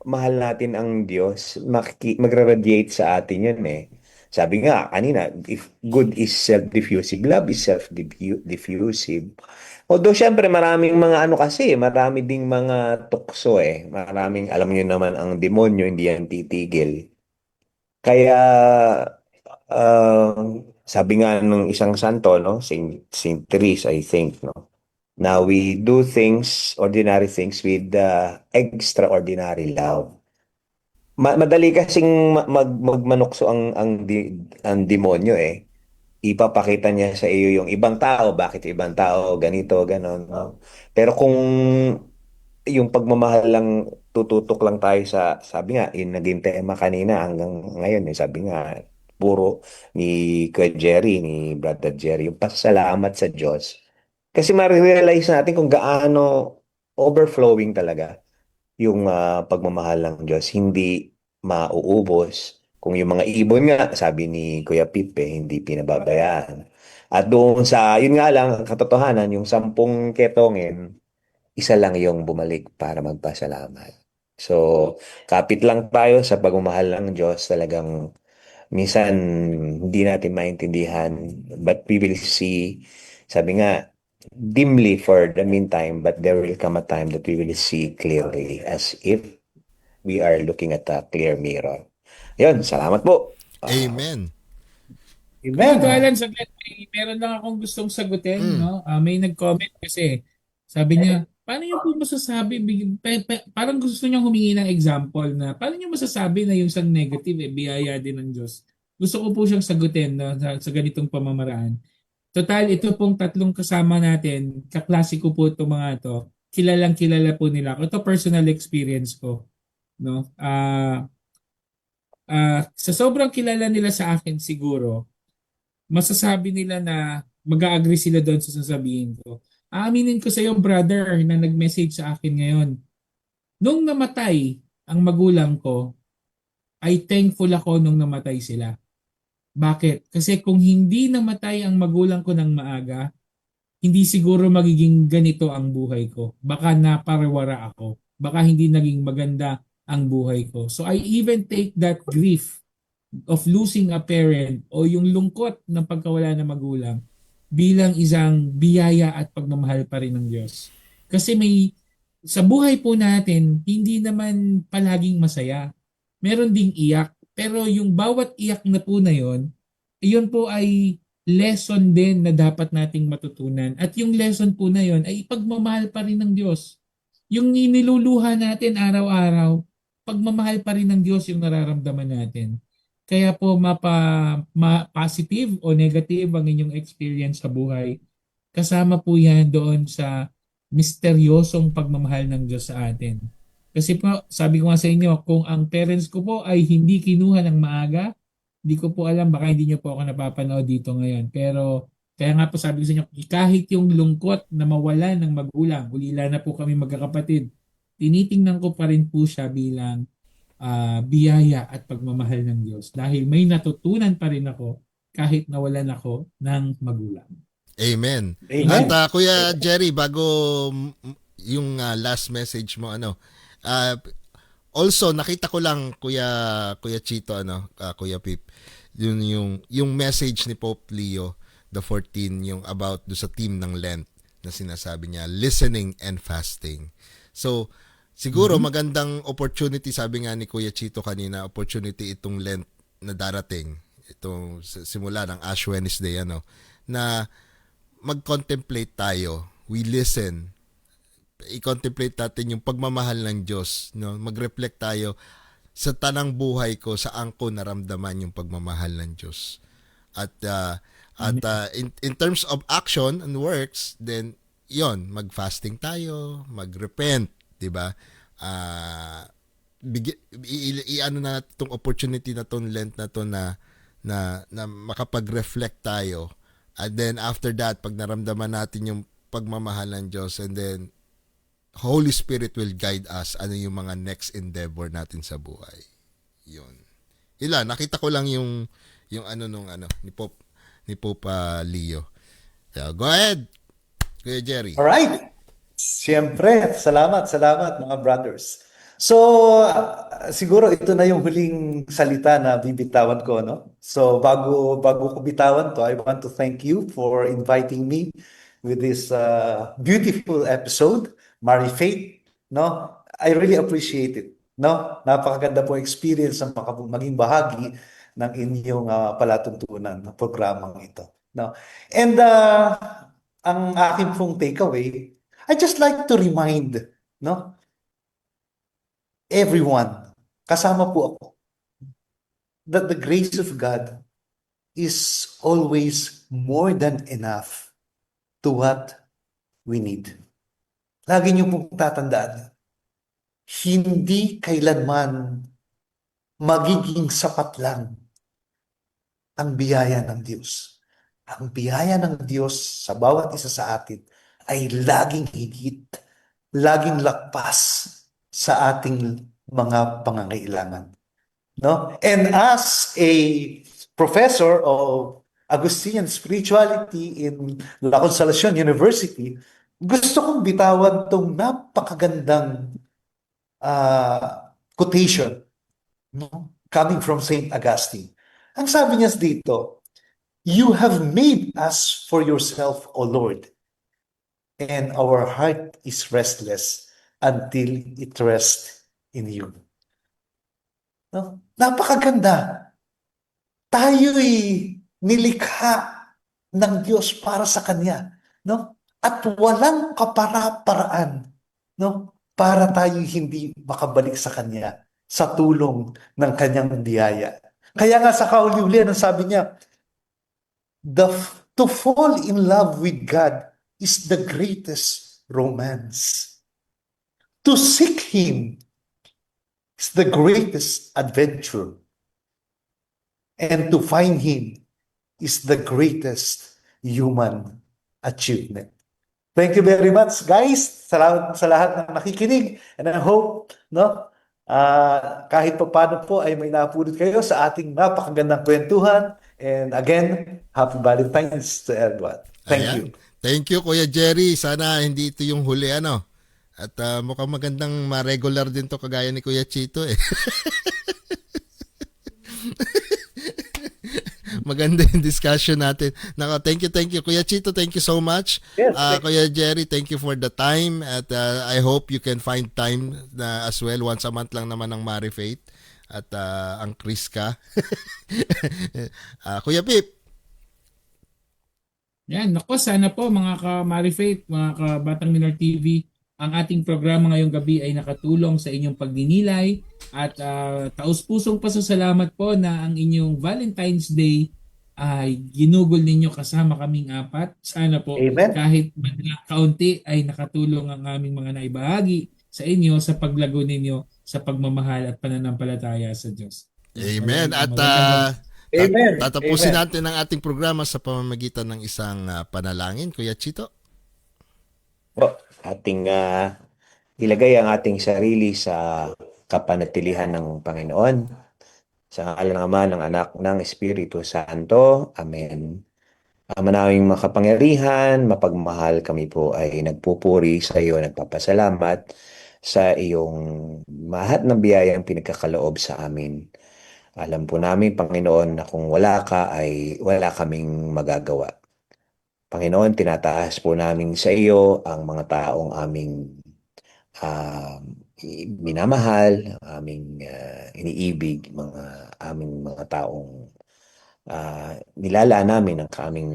mahal natin ang Diyos, magre-radiate sa atin yun eh. Sabi nga kanina, if good is self-diffusive, love is self-diffusive. Although syempre maraming mga marami ding mga tukso eh. Maraming, alam niyo naman ang demonyo, hindi yan titigil. Kaya, sabi nga nung isang santo, no, Saint Therese, I think, no. Now we do ordinary things with extraordinary love. Madali kasing magmanukso ang demonyo eh. Ipapakita niya sa iyo yung ibang tao, bakit ibang tao ganito, ganon, no? Pero kung yung pagmamahal lang, tututok lang tayo sa, sabi nga, yung naging tema kanina hanggang ngayon eh, sabi nga, puro ni Kuya Jerry, ni Brother Jerry, yung pasalamat sa Diyos. Kasi ma-realize natin kung gaano overflowing talaga yung pagmamahal ng Diyos, hindi mauubos. Kung yung mga ibon nga, sabi ni Kuya Pipe, hindi pinababayaan. At doon sa, yun nga lang, ang katotohanan, yung 10 ketongin, isa lang yung bumalik para magpasalamat. So, kapit lang tayo sa pagmamahal ng Diyos, talagang minsan hindi natin maintindihan, but we will see, sabi nga, dimly for the meantime, but there will come a time that we will see clearly as if we are looking at a clear mirror. Yun, salamat po. Amen. Amen. Tito Alan, saglit, meron lang akong gustong sagutin, no? May nag-comment kasi, sabi niya, paano niyo po masasabi, parang gusto niyo humingi ng example na, paano niyo masasabi na yung isang negative, biyaya din ng Diyos? Gusto ko po siyang sagutin no, sa ganitong pamamaraan. Total, ito pong tatlong kasama natin, kaklase ko po itong mga ito, kilalang kilala po nila. Ito personal experience ko. No? Sa sobrang kilala nila sa akin siguro, masasabi nila na mag-a-agree sila doon sa sasabihin ko. Aaminin ko sa iyo, brother, na nag-message sa akin ngayon. Nung namatay ang magulang ko, ay thankful ako nung namatay sila. Bakit? Kasi kung hindi namatay ang magulang ko ng maaga, hindi siguro magiging ganito ang buhay ko. Baka naparewara ako. Baka hindi naging maganda ang buhay ko. So I even take that grief of losing a parent o yung lungkot ng pagkawala ng magulang bilang isang biyaya at pagmamahal pa rin ng Diyos. Kasi sa buhay po natin, hindi naman palaging masaya. Meron ding iyak. Pero yung bawat iyak na po na yon, iyon po ay lesson din na dapat nating matutunan. At yung lesson po na yon ay pagmamahal pa rin ng Diyos. Yung niluluha natin araw-araw, pagmamahal pa rin ng Diyos yung nararamdaman natin. Kaya po positive o negative ang inyong experience sa buhay, kasama po yan doon sa misteryosong pagmamahal ng Diyos sa atin. Kasi po, sabi ko nga sa inyo, kung ang parents ko po ay hindi kinuha ng maaga, hindi ko po alam, baka hindi nyo po ako napapanood dito ngayon. Pero kaya nga po sabi ko sa inyo, kahit yung lungkot na mawala ng magulang, ulila na po kami magkakapatid, tinitingnan ko pa rin po siya bilang biyaya at pagmamahal ng Diyos. Dahil may natutunan pa rin ako kahit nawalan ako ng magulang. Amen. Amen. At Kuya Jerry, bago yung last message mo, also nakita ko lang Kuya Chito, Kuya Pip, yung message ni Pope Leo the 14, yung about do sa team ng Lent na sinasabi niya, listening and fasting. So siguro magandang opportunity, sabi nga ni Kuya Chito kanina, opportunity itong Lent na darating, itong simula ng Ash Wednesday, na mag-contemplate tayo, we listen, i-contemplate natin yung pagmamahal ng Diyos, mag-reflect tayo sa tanang buhay ko, saan ko naramdaman yung pagmamahal ng Diyos. At in terms of action and works, then yon, mag-fasting tayo, mag-repent, 'di ba? Ano na itong opportunity na tong Lent na to na makapag-reflect tayo. And then after that, pag naramdaman natin yung pagmamahal ng Diyos, and then Holy Spirit will guide us ano yung mga next endeavor natin sa buhay. Yun. Nakita ko lang yung ni Pope Leo. So, go ahead, Kuya Jerry. Alright. Siyempre, salamat mga brothers. So, siguro ito na yung huling salita na bibitawan ko, no? So, bago ko bitawan to, I want to thank you for inviting me with this beautiful episode, Mary Faith, no? I really appreciate it, no? Napakaganda po experience ang maging bahagi ng inyong palatuntunan ng programang ito, no? And ang aking pong takeaway, I just like to remind, no, everyone, kasama po ako, that the grace of God is always more than enough to what we need. Lagi niyo pong tatandaan, hindi kailanman magiging sapat lang ang biyaya ng Diyos. Ang biyaya ng Diyos sa bawat isa sa atin ay laging higit, laging lakpas sa ating mga pangangailangan. No? And as a professor of Augustinian spirituality in La Consolacion University, gusto kong bitawan tong napakagandang quotation, no? Coming from Saint Augustine. Ang sabi niya dito, "You have made us for yourself, O Lord, and our heart is restless until it rests in you." No? Napakaganda. Tayo'y nilikha ng Diyos para sa Kanya, no? At walang kapara-paraan, no, para tayo hindi makabalik sa Kanya sa tulong ng Kanyang biyaya. Kaya nga sa kauli-uli, sabi niya, to fall in love with God is the greatest romance. To seek Him is the greatest adventure. And to find Him is the greatest human achievement. Thank you very much, guys. Salamat sa lahat ng nakikinig. And I hope, no, kahit pa paano po ay may napulot kayo sa ating napakagandang kwentuhan. And again, happy Valentine's to everyone. Thank you. Thank you, Kuya Jerry. Sana hindi ito yung huli, At mukhang magandang ma-regular din to kagaya ni Kuya Chito, eh. maganda yung discussion natin. Nako, thank you. Kuya Chito, thank you so much. Yes, Kuya Jerry, thank you for the time. At I hope you can find time na as well. Once a month lang naman ang Mari Faith. At ang Chris ka. Kuya Pip. Yan, nako, sana po mga ka-Mari Faith, mga ka-Batang Minor TV, ang ating programa ngayong gabi ay nakatulong sa inyong pagdinilay at taus-pusong pasasalamat po na ang inyong Valentine's Day ay ginugol ninyo kasama kaming apat. Sana po Amen. kahit kaunti ay nakatulong ang aming mga naibahagi sa inyo sa paglago ninyo sa pagmamahal at pananampalataya sa Diyos. Amen. At Amen. tatapusin Amen. natin ang ating programa sa pamamagitan ng isang panalangin. Kuya Chito. po, ating ilagay ang ating sarili sa kapanatilihan ng Panginoon. Sa ngalan ng Ama, ng Anak, ng Espiritu Santo. Amen. Manawing makapangyarihan, mapagmahal, kami po ay nagpupuri sa iyo, nagpapasalamat sa iyong lahat ng biyayang pinagkakaloob sa amin. Alam po namin, Panginoon, na kung wala ka ay wala kaming magagawa. Panginoon, tinataas po namin sa iyo ang mga taong aming minamahal, aming iniibig, aming mga taong nilala namin ang aming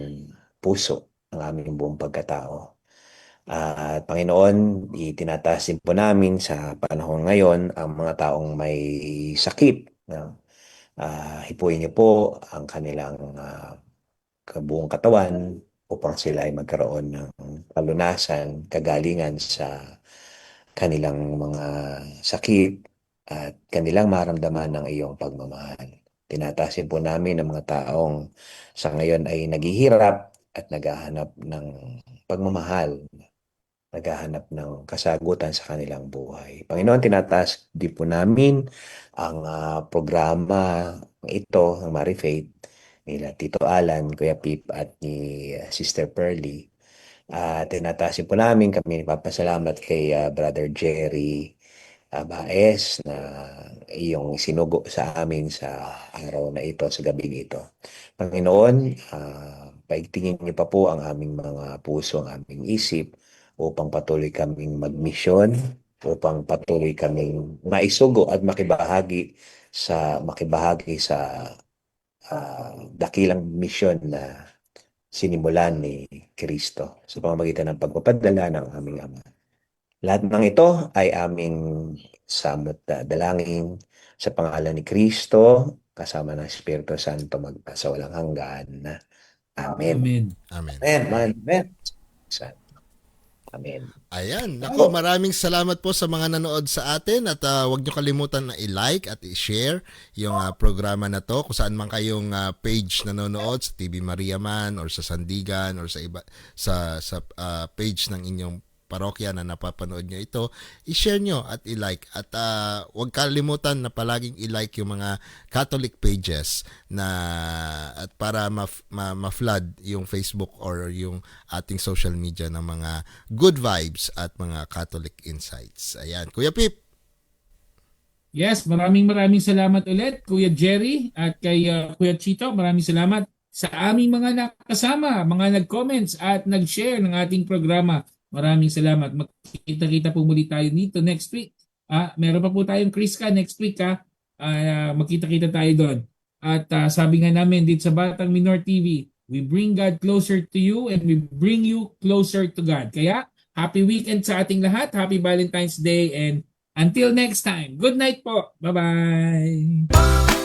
puso, ang aming buong pagkatao. At Panginoon, itinataas din po namin sa panahon ngayon ang mga taong may sakit. Hipuin niyo po ang kanilang kabuong katawan upang sila ay magkaroon ng kalunasan, kagalingan sa kanilang mga sakit at kanilang maramdaman ng iyong pagmamahal. Tinatasin po namin ang mga taong sa ngayon ay naghihirap at naghahanap ng pagmamahal, naghahanap ng kasagutan sa kanilang buhay. Panginoon, tinataas din po namin ang programa ito ng Mari Faith nila Tito Alan, Kuya Pip at ni Sister Pearly. Tinatasin po namin, kami nagpapasalamat kay Brother Jerry Baez na iyong sinugo sa amin sa araw na ito, sa gabing ito. Panginoon, paigtingin niyo pa po ang aming mga puso, ang aming isip upang patuloy kaming magmisyon, upang patuloy kaming maisugo at makibahagi sa dakilang misyon na sinimulan ni Kristo sa pamamagitan ng pagpapadala ng aming Ama. Lahat ng ito ay aming samot dalangin sa pangalan ni Kristo kasama ng Espiritu Santo magpasa walang hanggan. Amen. Amen. Amen. Amen. Amen. Amen. Ayan. Nako, maraming salamat po sa mga nanood sa atin at huwag niyo kalimutan na i-like at i-share yung programa na to kung saan man kayong page nanonood sa TV Maria man or sa Sandigan or sa iba sa page ng inyong parokya na napapanood nyo ito, i-share nyo at i-like. At huwag kalimutan na palaging i-like yung mga Catholic pages na at para ma-flood yung Facebook or yung ating social media ng mga good vibes at mga Catholic insights. Ayan. Kuya Pip. Yes, maraming salamat ulit Kuya Jerry at kay Kuya Chito. Maraming salamat sa aming mga nakasama, mga nag-comments at nag-share ng ating programa. Maraming salamat. Magkita-kita po muli tayo dito next week. Meron pa po tayong Chris ka next week magkita-kita tayo doon. At sabi nga namin dito sa Batang Minor TV, we bring God closer to you and we bring you closer to God. Kaya happy weekend sa ating lahat. Happy Valentine's Day and until next time. Good night po. Bye-bye.